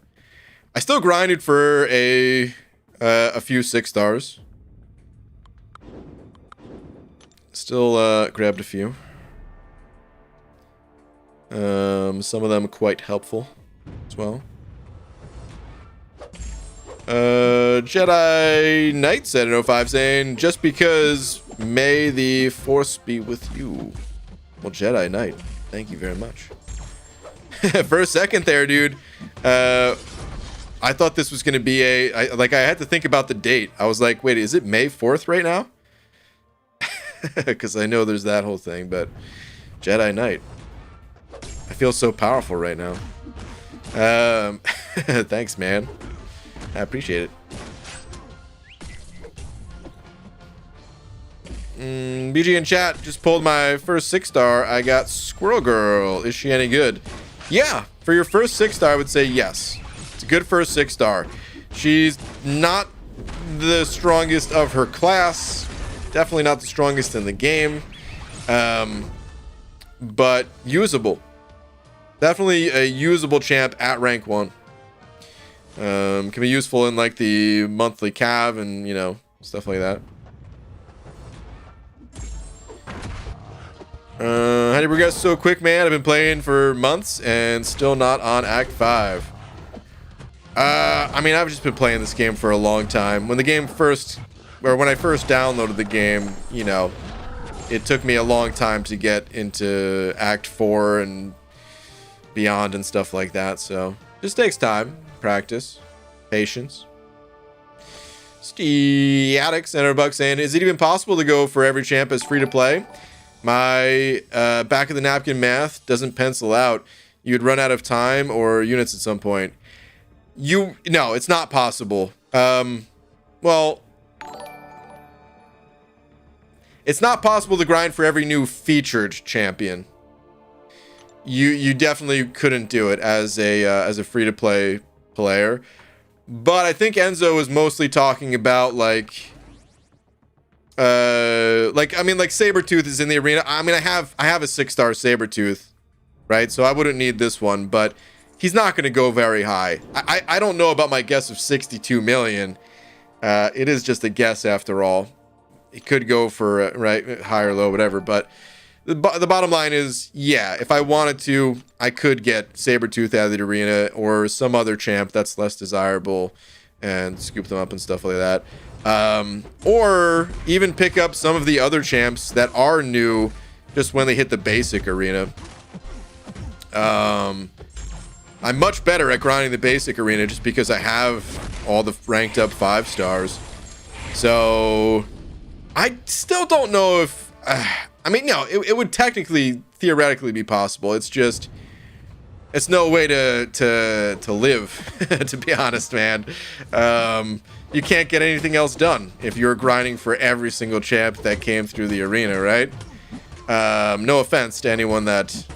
I still grinded for a few 6-stars. Still grabbed a few. Some of them quite helpful as well. Jedi Knight said in 05 saying, just because may the force be with you. Well, Jedi Knight, thank you very much. For a second there, dude, I thought this was going to be I had to think about the date. I was like, wait, is it May 4th right now? Because I know there's that whole thing, but Jedi Knight. I feel so powerful right now. Thanks, man. I appreciate it. BG in chat just pulled my first 6-star. I got Squirrel Girl. Is she any good? Yeah, for your first 6-star, I would say yes. It's a good first 6-star. She's not the strongest of her class. Definitely not the strongest in the game. But usable. Definitely a usable champ at rank 1. Can be useful in like the monthly cav and, you know, stuff like that. How do you progress so quick, man? I've been playing for months and still not on Act 5. I mean, I've just been playing this game for a long time. When I first downloaded the game, you know, it took me a long time to get into Act 4 and beyond and stuff like that. So just takes time, practice, patience. Steatics and $100 saying, is it even possible to go for every champ as free to play? My back of the napkin math doesn't pencil out. You'd run out of time or units at some point. No, it's not possible. Well, it's not possible to grind for every new featured champion. You definitely couldn't do it as a free to play player. But I think Enzo was mostly talking about like Sabertooth is in the arena. I mean, I have a 6-star Sabertooth, right? So I wouldn't need this one, but he's not going to go very high. I don't know about my guess of 62 million. It is just a guess after all. It could go for right, high or low, whatever. But the bottom line is, yeah, if I wanted to, I could get Sabertooth out of the arena or some other champ that's less desirable and scoop them up and stuff like that. Or even pick up some of the other champs that are new just when they hit the basic arena. I'm much better at grinding the basic arena just because I have all the ranked up 5 stars. So I still don't know if I mean, no, it would theoretically be possible. It's just it's no way to live, to be honest, man. You can't get anything else done if you're grinding for every single champ that came through the arena, right? No offense to anyone that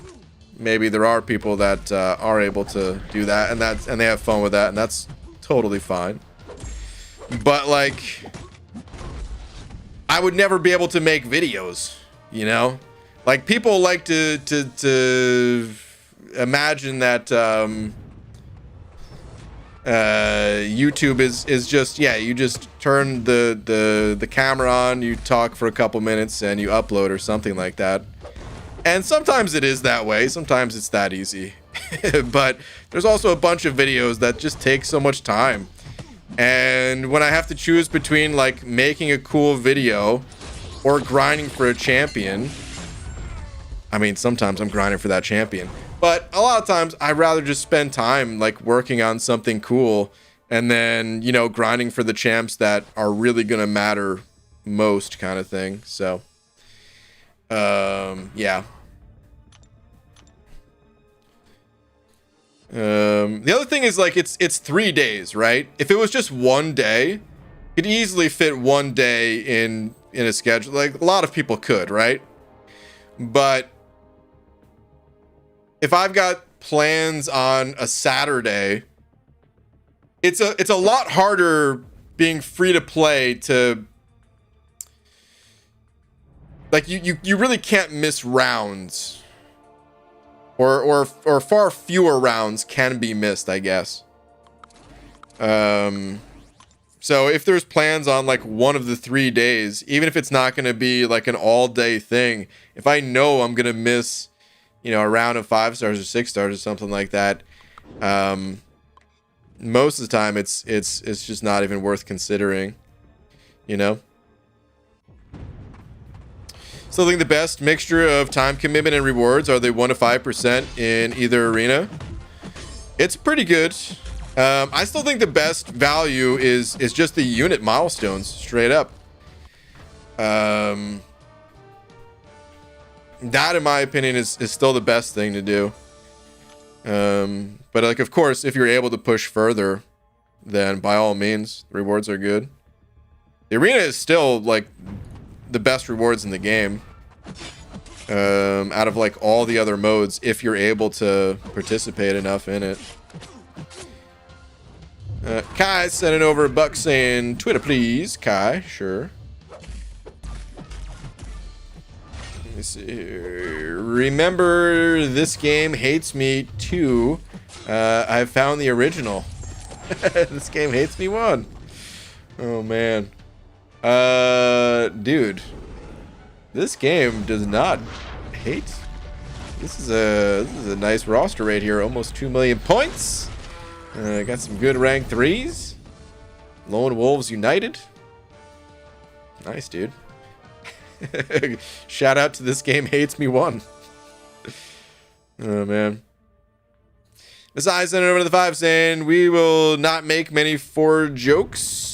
maybe there are people that are able to do that, and they have fun with that, and that's totally fine. But like, I would never be able to make videos, you know? Like, people like to imagine that YouTube is just, yeah, you just turn the camera on, you talk for a couple minutes, and you upload or something like that. And sometimes it is that way, sometimes it's that easy. But there's also a bunch of videos that just take so much time. And when I have to choose between like making a cool video or grinding for a champion, I mean, sometimes I'm grinding for that champion, but a lot of times I'd rather just spend time like working on something cool and then, you know, grinding for the champs that are really gonna matter most, kind of thing. So yeah. The other thing is, like, it's 3 days, right? If it was just 1 day, you could easily fit 1 day in a schedule. Like, a lot of people could, right? But if I've got plans on a Saturday, it's a lot harder being free to play to, like, you really can't miss rounds. Or far fewer rounds can be missed, I guess. So if there's plans on like one of the 3 days, even if it's not going to be like an all-day thing, if I know I'm going to miss, you know, a round of 5 stars or 6 stars or something like that, most of the time it's just not even worth considering, you know? Still think the best mixture of time commitment and rewards are the 1 to 5% in either arena. It's pretty good. I still think the best value is just the unit milestones, straight up. That, in my opinion, is still the best thing to do. But like, of course, if you're able to push further, then by all means, the rewards are good. The arena is still like the best rewards in the game, out of like all the other modes, if you're able to participate enough in it. Kai sending over a buck saying Twitter please. Kai, sure. Let me see here. Remember this game hates me too. I found the original. This game hates me 1. Oh man. Dude, this game does not hate. This is a nice roster right here. Almost 2 million points. Got some good rank 3s. Lone Wolves United. Nice, dude. Shout out to this game hates me 1. Oh man. Besides, sending over to the 5 saying we will not make many 4 jokes.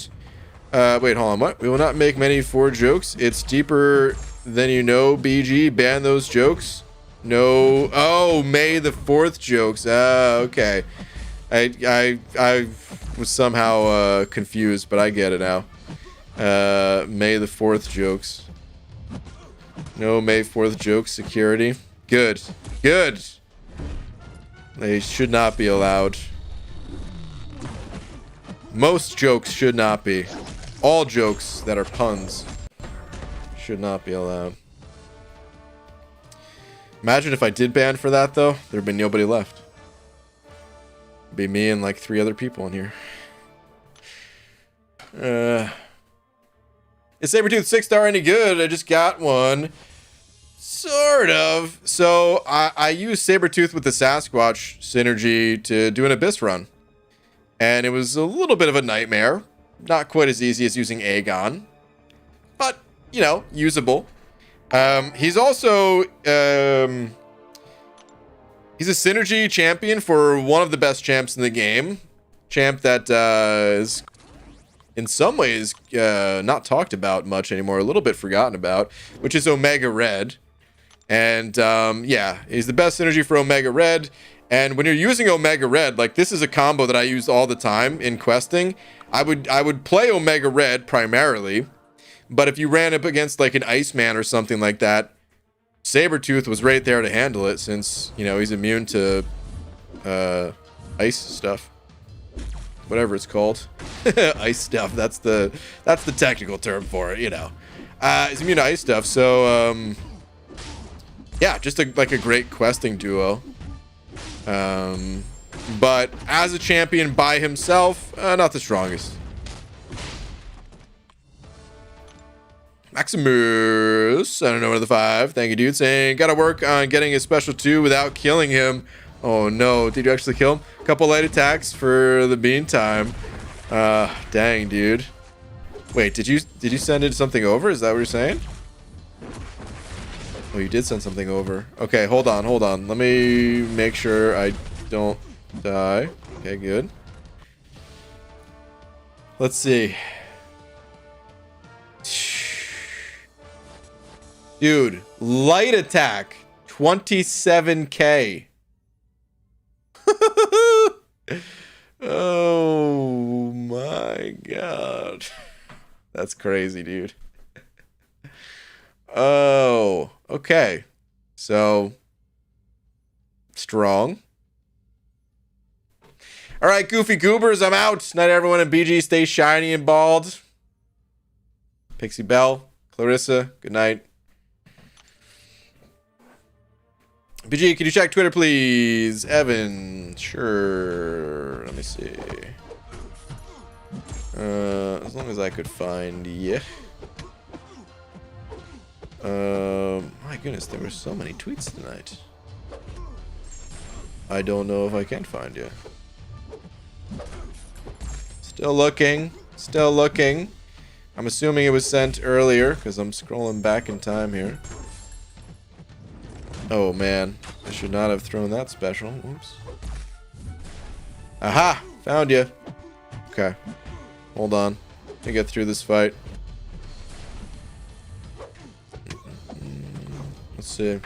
Wait, hold on. What? We will not make many 4 jokes. It's deeper than you know. BG, ban those jokes. No. Oh, May the 4th jokes. Okay. I was somehow confused, but I get it now. May the 4th jokes. No May 4th jokes. Security. Good. Good. They should not be allowed. Most jokes should not be. All jokes that are puns should not be allowed. Imagine if I did ban for that, though. There'd be nobody left. It'd be me and like 3 other people in here. Is Sabertooth 6-star any good? I just got one. Sort of. So I used Sabertooth with the Sasquatch synergy to do an Abyss run. And it was a little bit of a nightmare. Not quite as easy as using Aegon, but, you know, usable. He's also, he's a synergy champion for one of the best champs in the game. Champ that is in some ways not talked about much anymore, a little bit forgotten about, which is Omega Red. And yeah, he's the best synergy for Omega Red. And when you're using Omega Red, like this is a combo that I use all the time in questing. I would play Omega Red primarily, but if you ran up against like an Iceman or something like that, Sabertooth was right there to handle it since, you know, he's immune to ice stuff. Whatever it's called. Ice stuff. That's the technical term for it, you know. He's immune to ice stuff, so yeah, just like a great questing duo. But as a champion by himself, not the strongest. Maximus, I don't know, one of the 5. Thank you, dude. Saying, gotta work on getting a special 2 without killing him. Oh no, did you actually kill him? A couple light attacks for the meantime. Dang, dude. Wait, did you send it something over? Is that what you're saying? Oh, you did send something over. Okay, hold on. Let me make sure I don't die. Okay, good. Let's see. Dude, light attack, 27k. Oh my god. That's crazy, dude. Oh, okay. So, strong. All right, Goofy Goobers, I'm out. Night, everyone, and BG, stay shiny and bald. Pixie Belle, Clarissa, good night. BG, can you check Twitter, please? Evan, sure. Let me see. As long as I could find you. My goodness, there were so many tweets tonight. I don't know if I can find you. Still looking. I'm assuming it was sent earlier because I'm scrolling back in time here. Oh man, I should not have thrown that special. Oops. Aha! Found you. Okay. Hold on. Let me get through this fight. Let's see.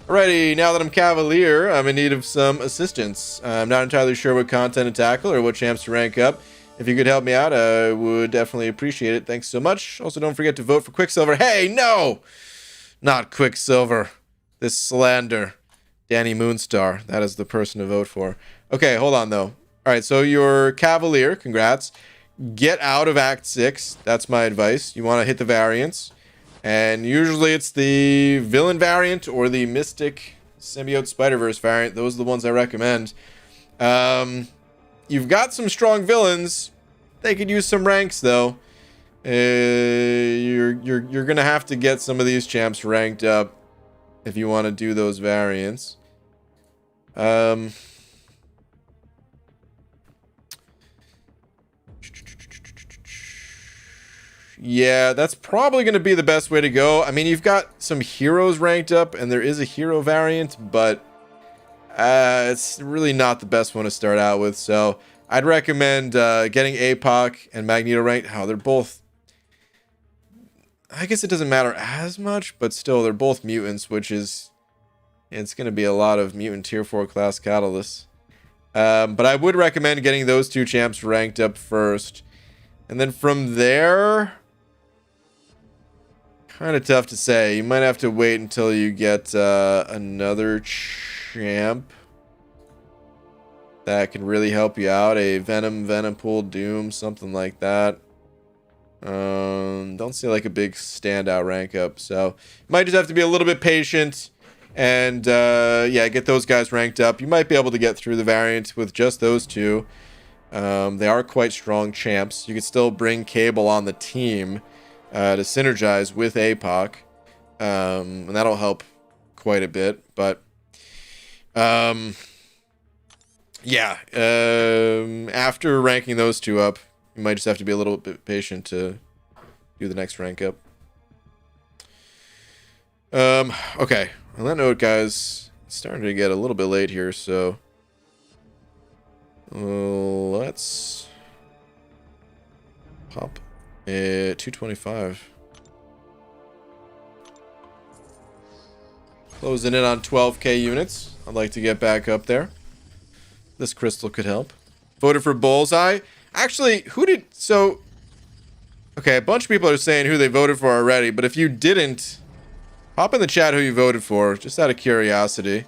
Alrighty, now that I'm Cavalier, I'm in need of some assistance. I'm not entirely sure what content to tackle or what champs to rank up. If you could help me out, I would definitely appreciate it. Thanks so much. Also, don't forget to vote for Quicksilver. Hey, no! Not Quicksilver. This slander. Danny Moonstar. That is the person to vote for. Okay, hold on, though. Alright, so you're Cavalier. Congrats. Get out of Act 6. That's my advice. You want to hit the variants. And usually it's the villain variant or the Mystic Symbiote Spider-Verse variant. Those are the ones I recommend. You've got some strong villains. They could use some ranks, though. You're gonna have to get some of these champs ranked up if you want to do those variants. Yeah, that's probably going to be the best way to go. I mean, you've got some heroes ranked up, and there is a hero variant, but it's really not the best one to start out with. So I'd recommend getting APOC and Magneto ranked. They're both... I guess it doesn't matter as much, but still, they're both mutants, which is... It's going to be a lot of mutant tier 4 class catalysts. But I would recommend getting those two champs ranked up first. And then from there... Kind of tough to say. You might have to wait until you get another champ that can really help you out. A Venom Pool, Doom, something like that. Don't see like a big standout rank up. So you might just have to be a little bit patient and yeah, get those guys ranked up. You might be able to get through the variant with just those two. They are quite strong champs. You could still bring Cable on the team to synergize with APOC, and that'll help quite a bit. But yeah, after ranking those two up, You might just have to be a little bit patient to do the next rank up. Okay. On that note, guys, it's starting to get a little bit late here, so let's pop at 225. Closing in on 12k units. I'd like to get back up there. This crystal could help. Voted for Bullseye. Actually, who did... So, okay, a bunch of people are saying who they voted for already, but if you didn't, pop in the chat who you voted for, just out of curiosity.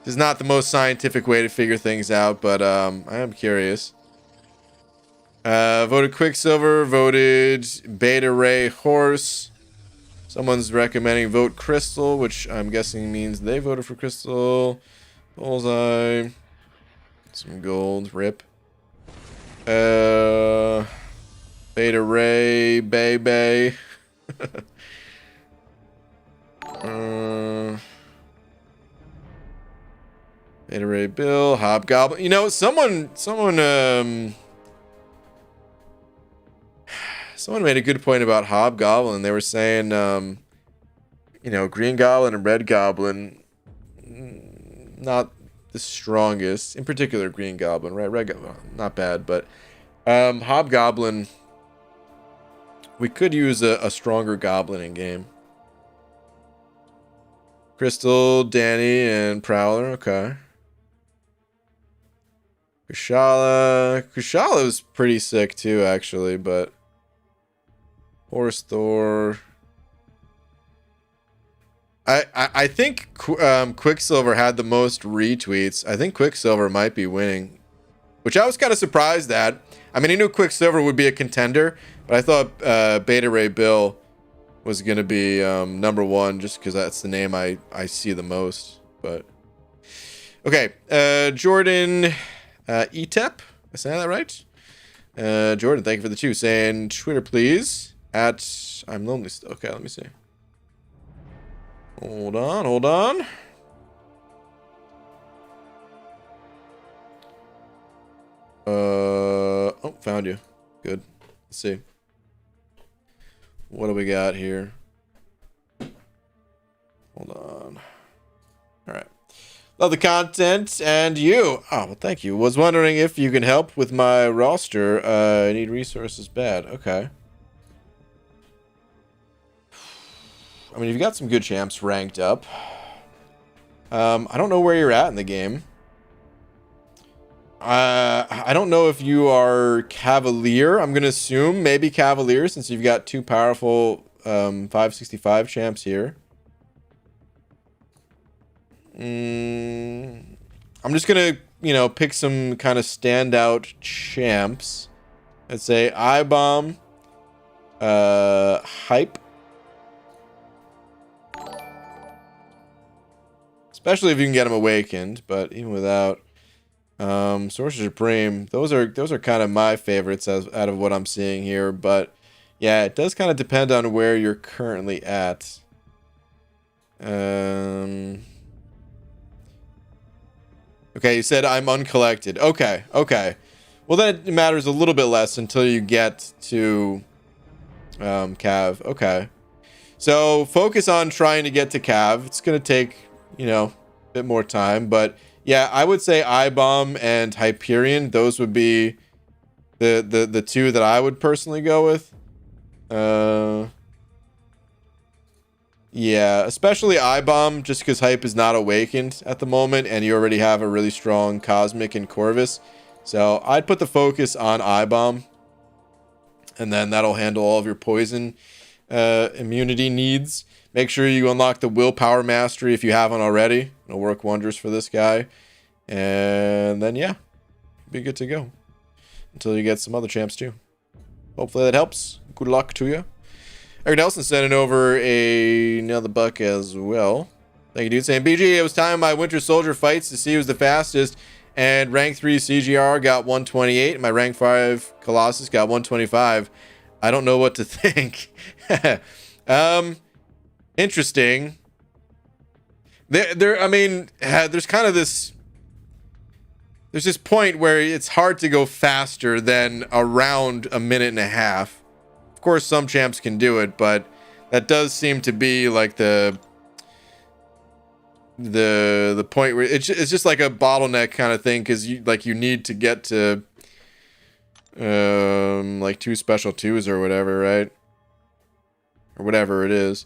This is not the most scientific way to figure things out, but I am curious. Voted Quicksilver, voted Beta Ray Horse. Someone's recommending vote Crystal, which I'm guessing means they voted for Crystal. Bullseye. Some gold. Rip. Beta Ray. Bebe. Beta Ray Bill. Hobgoblin. You know, someone made a good point about Hobgoblin. They were saying, you know, Green Goblin and Red Goblin, not the strongest. In particular, Green Goblin, right? Red Goblin, not bad, but Hobgoblin, we could use a stronger Goblin in game. Crystal, Danny, and Prowler. Okay. Kushala. Kushala was pretty sick too, actually, but Horse Thor. I think Quicksilver had the most retweets. I think Quicksilver might be winning, which I was kind of surprised at. I mean, I knew Quicksilver would be a contender, but I thought Beta Ray Bill was going to be number one just because that's the name I see the most. But okay, Jordan Etep. I saying that right? Jordan, thank you for the 2. Saying Twitter, please. At I'm lonely still. Okay, let me see. Hold on. Oh, found you. Good. Let's see. What do we got here? Hold on. All right. Love the content and you. Oh, well, thank you. Was wondering if you can help with my roster. I need resources bad. Okay. I mean, you've got some good champs ranked up. I don't know where you're at in the game. I don't know if you are Cavalier. I'm going to assume maybe Cavalier since you've got 2 powerful 565 champs here. I'm just going to, you know, pick some kind of standout champs. Let's say I-Bomb, Hype. Especially if you can get them awakened, but even without Sorcerer Supreme, those are kind of my favorites out of what I'm seeing here. But yeah, it does kind of depend on where you're currently at. Okay, you said I'm uncollected. Okay. Well, then it matters a little bit less until you get to Cav. Okay. So focus on trying to get to Cav. It's gonna take, you know, a bit more time, but yeah, I would say I-Bomb and Hyperion. Those would be the 2 that I would personally go with. Yeah, especially I-Bomb, just because Hype is not awakened at the moment, and you already have a really strong Cosmic and Corvus. So I'd put the focus on I-Bomb, and then that'll handle all of your poison immunity needs. Make sure you unlock the Willpower Mastery if you haven't already. It'll work wonders for this guy. And then, yeah, be good to go. Until you get some other champs, too. Hopefully that helps. Good luck to you. Eric Nelson sending over another buck as well. Thank you, dude. Saying, BG, it was time my Winter Soldier fights to see who's the fastest. And rank 3 CGR got 128. And my rank 5 Colossus got 125. I don't know what to think. Interesting. I mean, there's kind of this there's this point where it's hard to go faster than around a minute and a half. Of course, some champs can do it, but that does seem to be like the point where it's just like a bottleneck kind of thing, because you need to get to like 2 special 2s or whatever, right? Or whatever it is.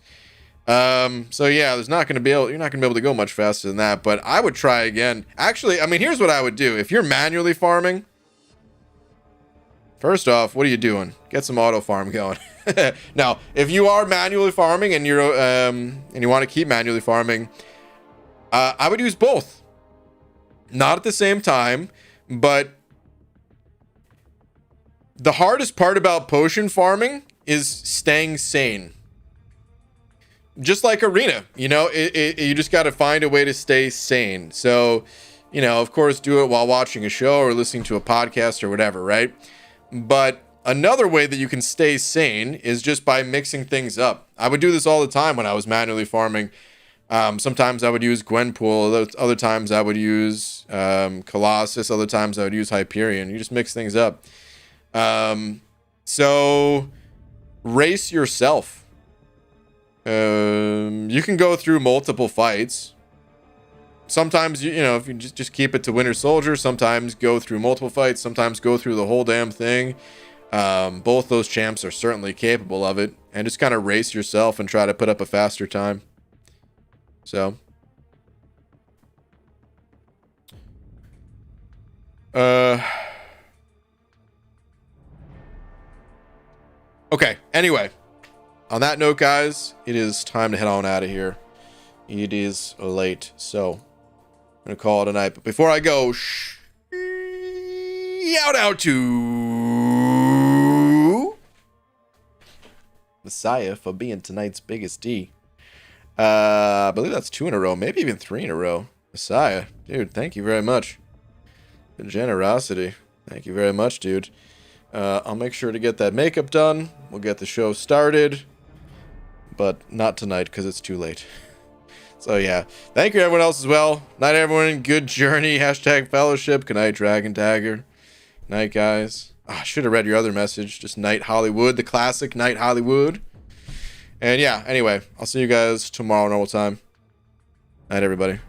So yeah, you're not gonna be able to go much faster than that, but I would try again. Actually, I mean, here's what I would do. If you're manually farming, first off, what are you doing? Get some auto farm going. Now, if you are manually farming and you're and you want to keep manually farming, I would use both. Not at the same time, but the hardest part about potion farming is staying sane. Just like Arena, you know, you just got to find a way to stay sane. So, you know, of course, do it while watching a show or listening to a podcast or whatever, right? But another way that you can stay sane is just by mixing things up. I would do this all the time when I was manually farming. Sometimes I would use Gwenpool. Other times I would use Colossus. Other times I would use Hyperion. You just mix things up. So race yourself. You can go through multiple fights. Sometimes, you know, if you just keep it to Winter Soldier, sometimes go through multiple fights, sometimes go through the whole damn thing. Both those champs are certainly capable of it. And just kind of race yourself and try to put up a faster time. So. Okay, anyway. On that note, guys, it is time to head on out of here. It is late, so I'm going to call it a night. But before I go, shout out to Messiah for being tonight's biggest D. I believe that's 2 in a row, maybe even 3 in a row. Messiah, dude, thank you very much. The generosity. Thank you very much, dude. I'll make sure to get that makeup done. We'll get the show started. But not tonight, because it's too late. So yeah, thank you everyone else as well. Night everyone, good journey, hashtag fellowship. Good night, Dragon Dagger. Night, guys. I should have read your other message. Just Night Hollywood, the classic Night Hollywood. And yeah, anyway, I'll see you guys tomorrow normal time. Night, everybody.